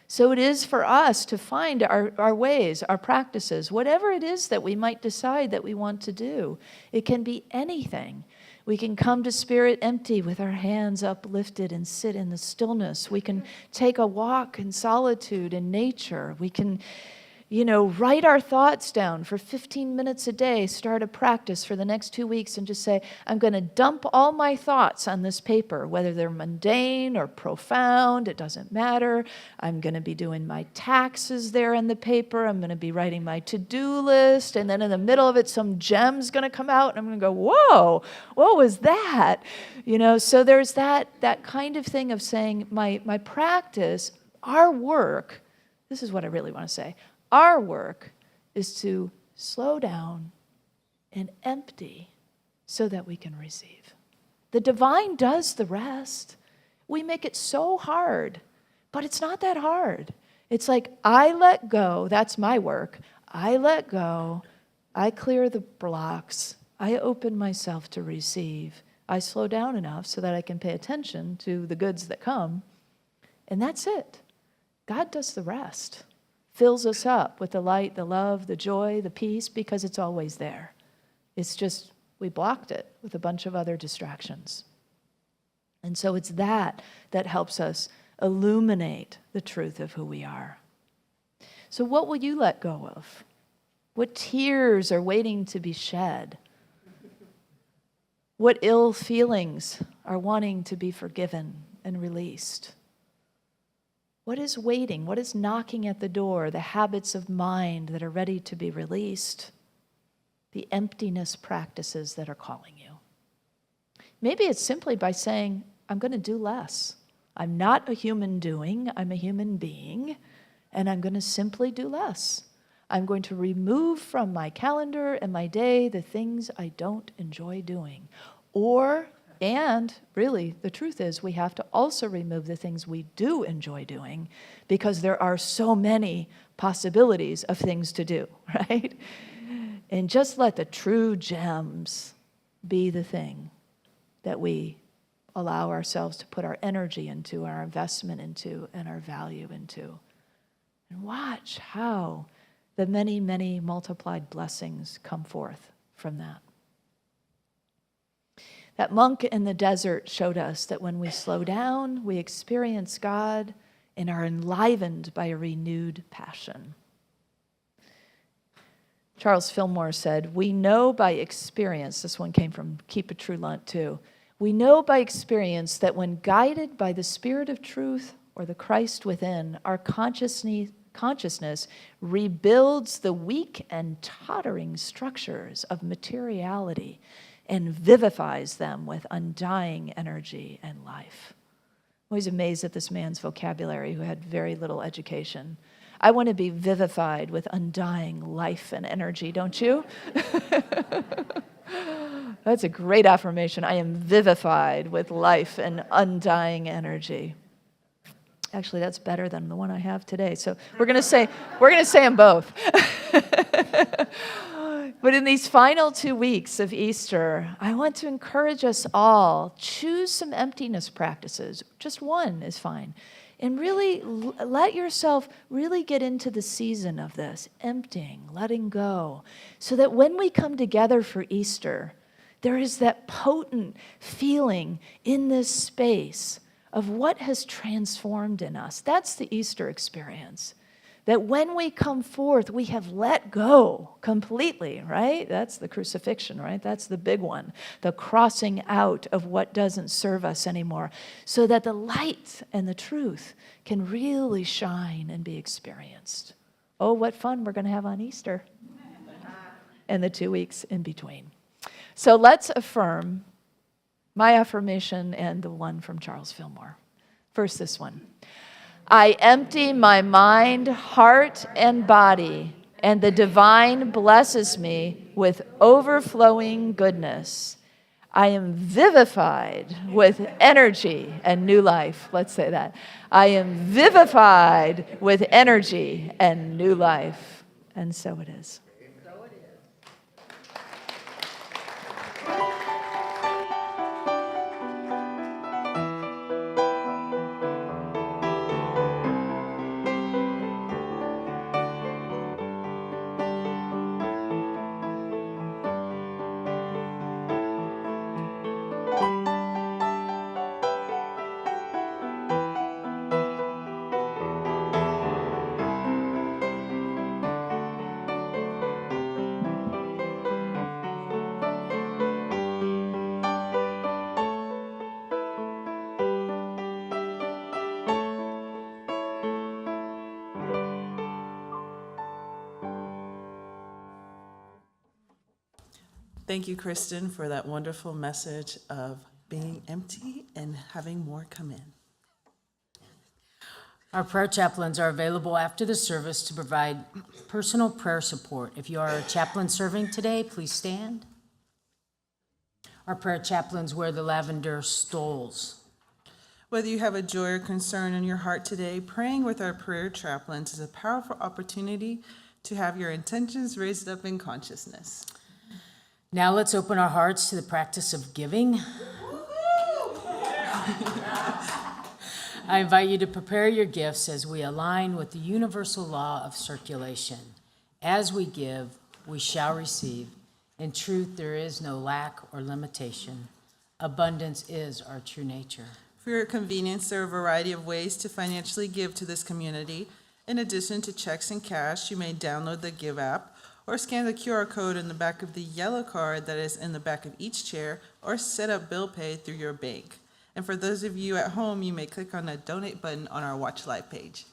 So it is for us to find our ways, our practices, whatever it is that we might decide that we want to do. It can be anything. We can come to Spirit empty with our hands uplifted and sit in the stillness. We can take a walk in solitude in nature. We can, write our thoughts down for 15 minutes a day, start a practice for the next 2 weeks and just say, I'm going to dump all my thoughts on this paper, whether they're mundane or profound, it doesn't matter. I'm going to be doing my taxes there in the paper. I'm going to be writing my to-do list. And then in the middle of it, some gem's going to come out and I'm going to go, whoa, what was that? So there's that kind of thing of saying my practice, our work, this is what I really want to say, our work is to slow down and empty so that we can receive. The divine does the rest. We make it so hard, but it's not that hard. It's like, I let go, that's my work. I let go, I clear the blocks, I open myself to receive. I slow down enough so that I can pay attention to the goods that come, and that's it. God does the rest. Fills us up with the light, the love, the joy, the peace, because it's always there. It's just, we blocked it with a bunch of other distractions. And so it's that helps us illuminate the truth of who we are. So what will you let go of? What tears are waiting to be shed? What ill feelings are wanting to be forgiven and released? What is waiting? What is knocking at the door? The habits of mind that are ready to be released. The emptiness practices that are calling you. Maybe it's simply by saying, I'm going to do less. I'm not a human doing, I'm a human being, and I'm going to simply do less. I'm going to remove from my calendar and my day the things I don't enjoy doing. And really, the truth is we have to also remove the things we do enjoy doing because there are so many possibilities of things to do, right? And just let the true gems be the thing that we allow ourselves to put our energy into, our investment into, and our value into. And watch how the many, many multiplied blessings come forth from that. That monk in the desert showed us that when we slow down, we experience God and are enlivened by a renewed passion. Charles Fillmore said, we know by experience, this one came from Keep a True Lunt too, we know by experience that when guided by the Spirit of truth or the Christ within, our consciousness rebuilds the weak and tottering structures of materiality and vivifies them with undying energy and life. I'm always amazed at this man's vocabulary who had very little education. I want to be vivified with undying life and energy, don't you? That's a great affirmation. I am vivified with life and undying energy. Actually, that's better than the one I have today. So we're going to say them both. But in these final 2 weeks of Easter, I want to encourage us all, choose some emptiness practices. Just one is fine. And really let yourself really get into the season of this, emptying, letting go, so that when we come together for Easter, there is that potent feeling in this space of what has transformed in us. That's the Easter experience. That when we come forth, we have let go completely, right? That's the crucifixion, right? That's the big one. The crossing out of what doesn't serve us anymore, so that the light and the truth can really shine and be experienced. Oh, what fun we're going to have on Easter and the 2 weeks in between. So let's affirm my affirmation and the one from Charles Fillmore. First, this one. I empty my mind, heart, and body, and the divine blesses me with overflowing goodness. I am vivified with energy and new life. Let's say that. I am vivified with energy and new life. And so it is. Thank you, Kristin, for that wonderful message of being empty and having more come in. Our prayer chaplains are available after the service to provide personal prayer support. If you are a chaplain serving today, please stand. Our prayer chaplains wear the lavender stoles. Whether you have a joy or concern in your heart today, praying with our prayer chaplains is a powerful opportunity to have your intentions raised up in consciousness. Now let's open our hearts to the practice of giving. I invite you to prepare your gifts as we align with the universal law of circulation. As we give, we shall receive. In truth, there is no lack or limitation. Abundance is our true nature. For your convenience, there are a variety of ways to financially give to this community. In addition to checks and cash, you may download the Give app or scan the QR code in the back of the yellow card that is in the back of each chair, or set up bill pay through your bank. And for those of you at home, you may click on the donate button on our Watch Live page.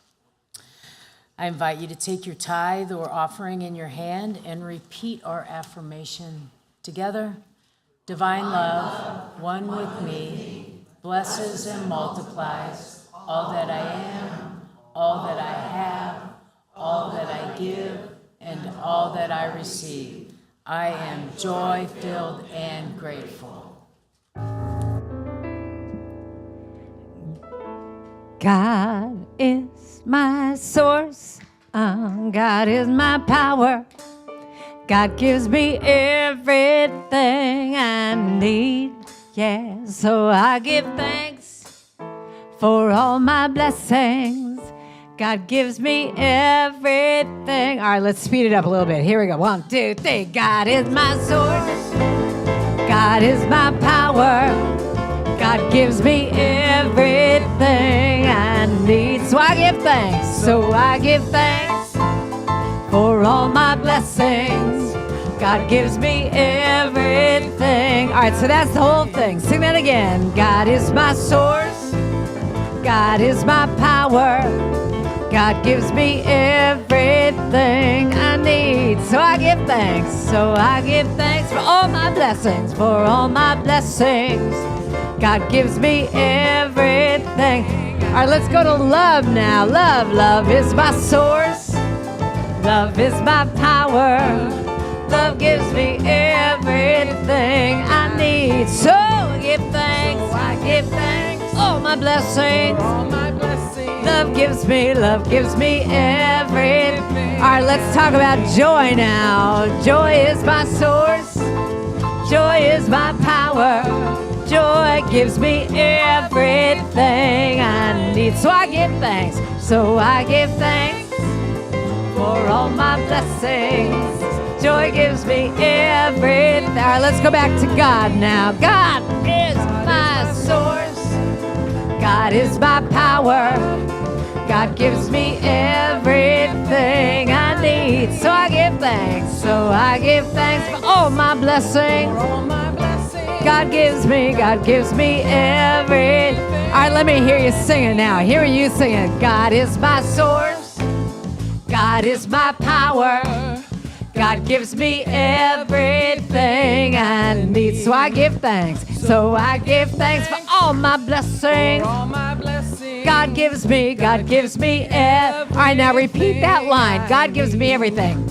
I invite you to take your tithe or offering in your hand and repeat our affirmation together. Divine love, one with me, blesses and multiplies all that I am, all that I have, all that I give, and all that I receive. I am joy-filled and grateful. God is my source. God is my power. God gives me everything I need. Yeah, so I give thanks for all my blessings. God gives me everything. All right, let's speed it up a little bit. Here we go. 1, 2, 3. God is my source. God is my power. God gives me everything I need. So I give thanks. So I give thanks for all my blessings. God gives me everything. All right, so that's the whole thing. Sing that again. God is my source. God is my power. God gives me everything I need. So I give thanks. So I give thanks for all my blessings. For all my blessings. God gives me everything. All right, let's go to love now. Love is my source. Love is my power. Love gives me everything I need. So I give thanks. I give thanks. All my blessings. All my blessings. Love gives me everything. All right, let's talk about joy now. Joy is my source. Joy is my power. Joy gives me everything I need. So I give thanks. So I give thanks for all my blessings. Joy gives me everything. All right, let's go back to God now. God is my source. God is my power. God gives me everything I need. So I give thanks. So I give thanks for all my blessings. All my blessings. God gives me everything. All right, let me hear you sing it now. Hear you sing it. God is my source. God is my power. God gives me everything I need. So I give thanks. So I give thanks for all my blessings. All my blessings. God gives me everything. All right, now repeat that line. God gives me everything.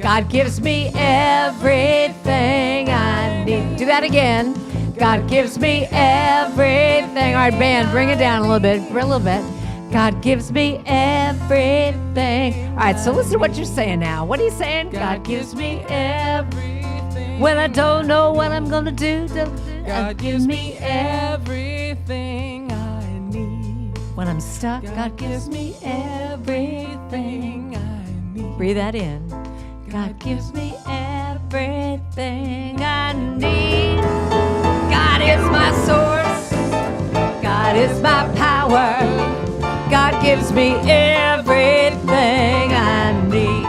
God gives me everything I need. Do that again. God gives me everything. All right, band, bring it down a little bit. God gives me everything. All right, so listen to what you're saying now. What are you saying? God gives me everything. When I don't know what I'm going to do. God gives me everything I need. When I'm stuck, God gives me everything I need. Breathe that in. God gives me everything I need. God is my source. God is my power. God gives me everything I need.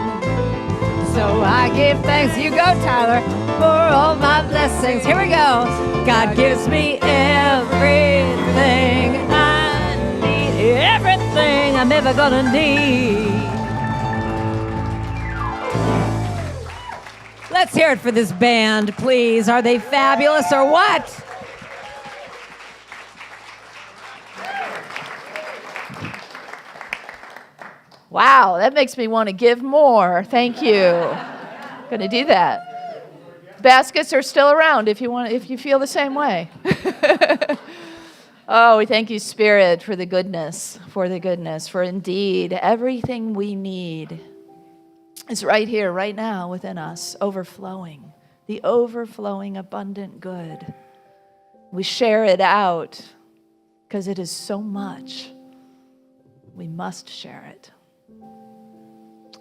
So I give thanks. You go, Tyler, for all my blessings. Here we go. God gives me everything I need. Everything I'm ever gonna need. Let's hear it for this band, please. Are they fabulous or what? Wow, that makes me want to give more. Thank you. Going to do that. Baskets are still around if you feel the same way. Oh, we thank you, Spirit, for the goodness, for indeed everything we need is right here, right now within us, overflowing, the overflowing abundant good. We share it out because it is so much. We must share it.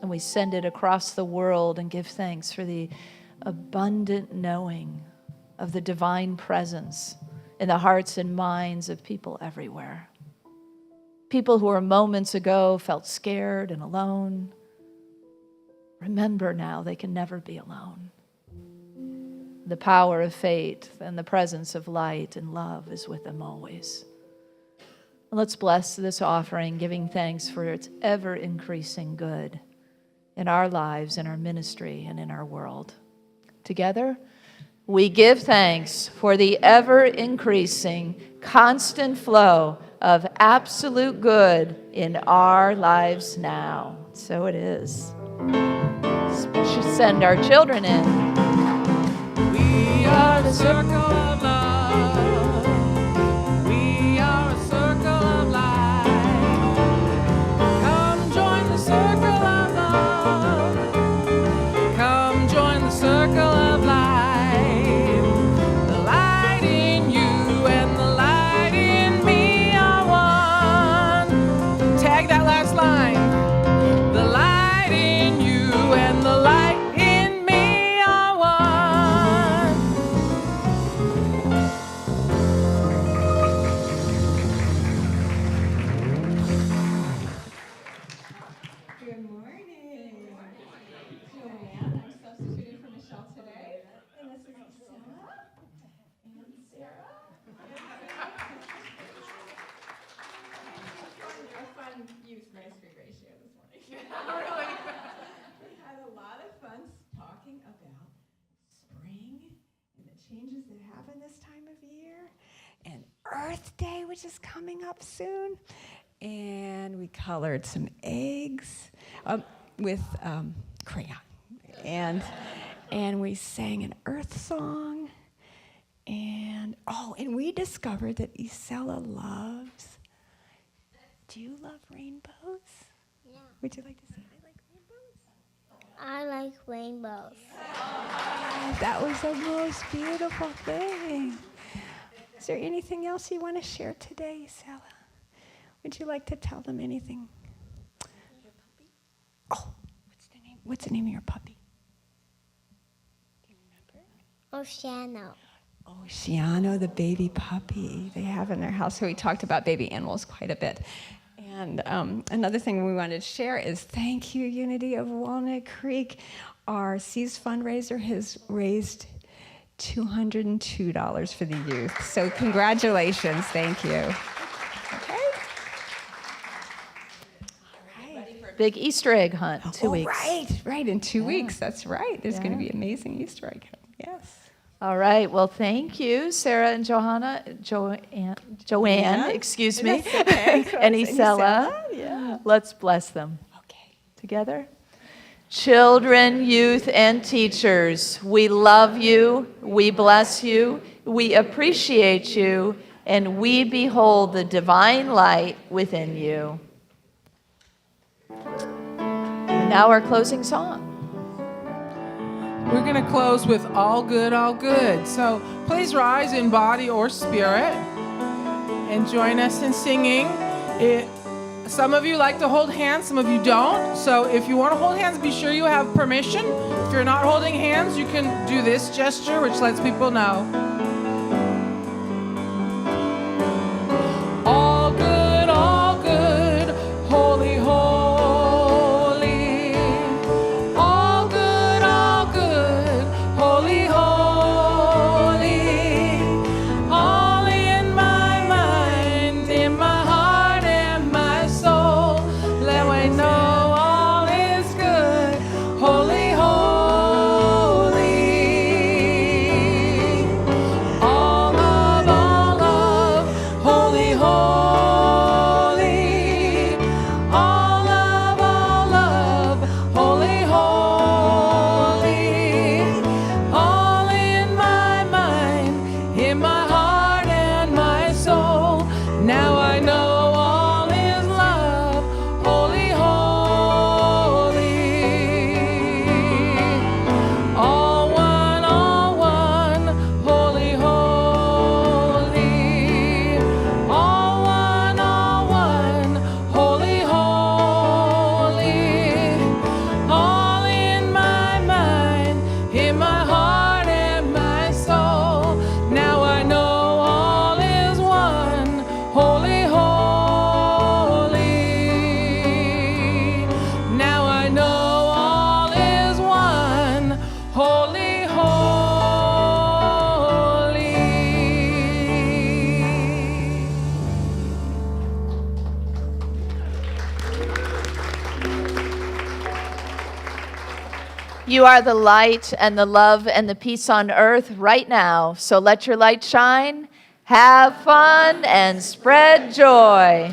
And we send it across the world and give thanks for the abundant knowing of the divine presence in the hearts and minds of people everywhere. People who moments ago felt scared and alone. Remember now they can never be alone. The power of faith and the presence of light and love is with them always. And let's bless this offering, giving thanks for its ever-increasing good in our lives, in our ministry, and in our world. Together, we give thanks for the ever-increasing constant flow of absolute good in our lives now. So it is. We should send our children in. We are the circle of love. We are a circle of light. Come join the circle of love. Come join the circle of light. The light in you and the light in me are one. Tag that last line. The light in you and the light in me are one. Good morning. Joanne, I'm substituting for Michelle today. And this is Sarah and Sarah. A fun youth ministry ratio this morning. We had a lot of fun talking about spring and the changes that happen this time of year, and Earth Day, which is coming up soon. And we colored some eggs with crayon, and we sang an Earth song, and we discovered that Isela loves. Do you love rainbows? Yeah, Would you like to say I like rainbows? I like rainbows. That was the most beautiful thing. Is there anything else you want to share today, Isela? Would you like to tell them anything? Oh, what's the name of your puppy? Do you remember? Oceano. Oceano, the baby puppy they have in their house. So we talked about baby animals quite a bit. And another thing we wanted to share is thank you, Unity of Walnut Creek. Our Seas fundraiser has raised $202 for the youth. So congratulations, thank you. Okay. Big Easter egg hunt in 2 weeks. Right, in 2 weeks. That's right. There's going to be amazing Easter egg hunt. Yes. All right. Well, thank you, Sarah and Joanne, excuse me, That's okay. and Isela. Yeah. Let's bless them Okay. together. Children, youth, and teachers, we love you, we bless you, we appreciate you, and we behold the divine light within you. And now our closing song. We're going to close with All Good, All Good. So please rise in body or spirit and join us in singing. Some of you like to hold hands, some of you don't. So if you want to hold hands, be sure you have permission. If you're not holding hands, you can do this gesture, which lets people know. All good, holy, holy. All good, holy, holy. All in my mind, in my heart, and my soul. Let me know all is good, holy, holy. All love, holy, holy. All love, holy, holy. All in my mind, in my heart and my soul. Now I know all is love, holy, holy. All one, holy, holy. All one, holy, holy. All in my mind, in my heart and my soul. Now I know all is one, holy, holy. Now I know all is one, holy, holy. You are the light and the love and the peace on earth right now. So let your light shine Have fun and spread joy.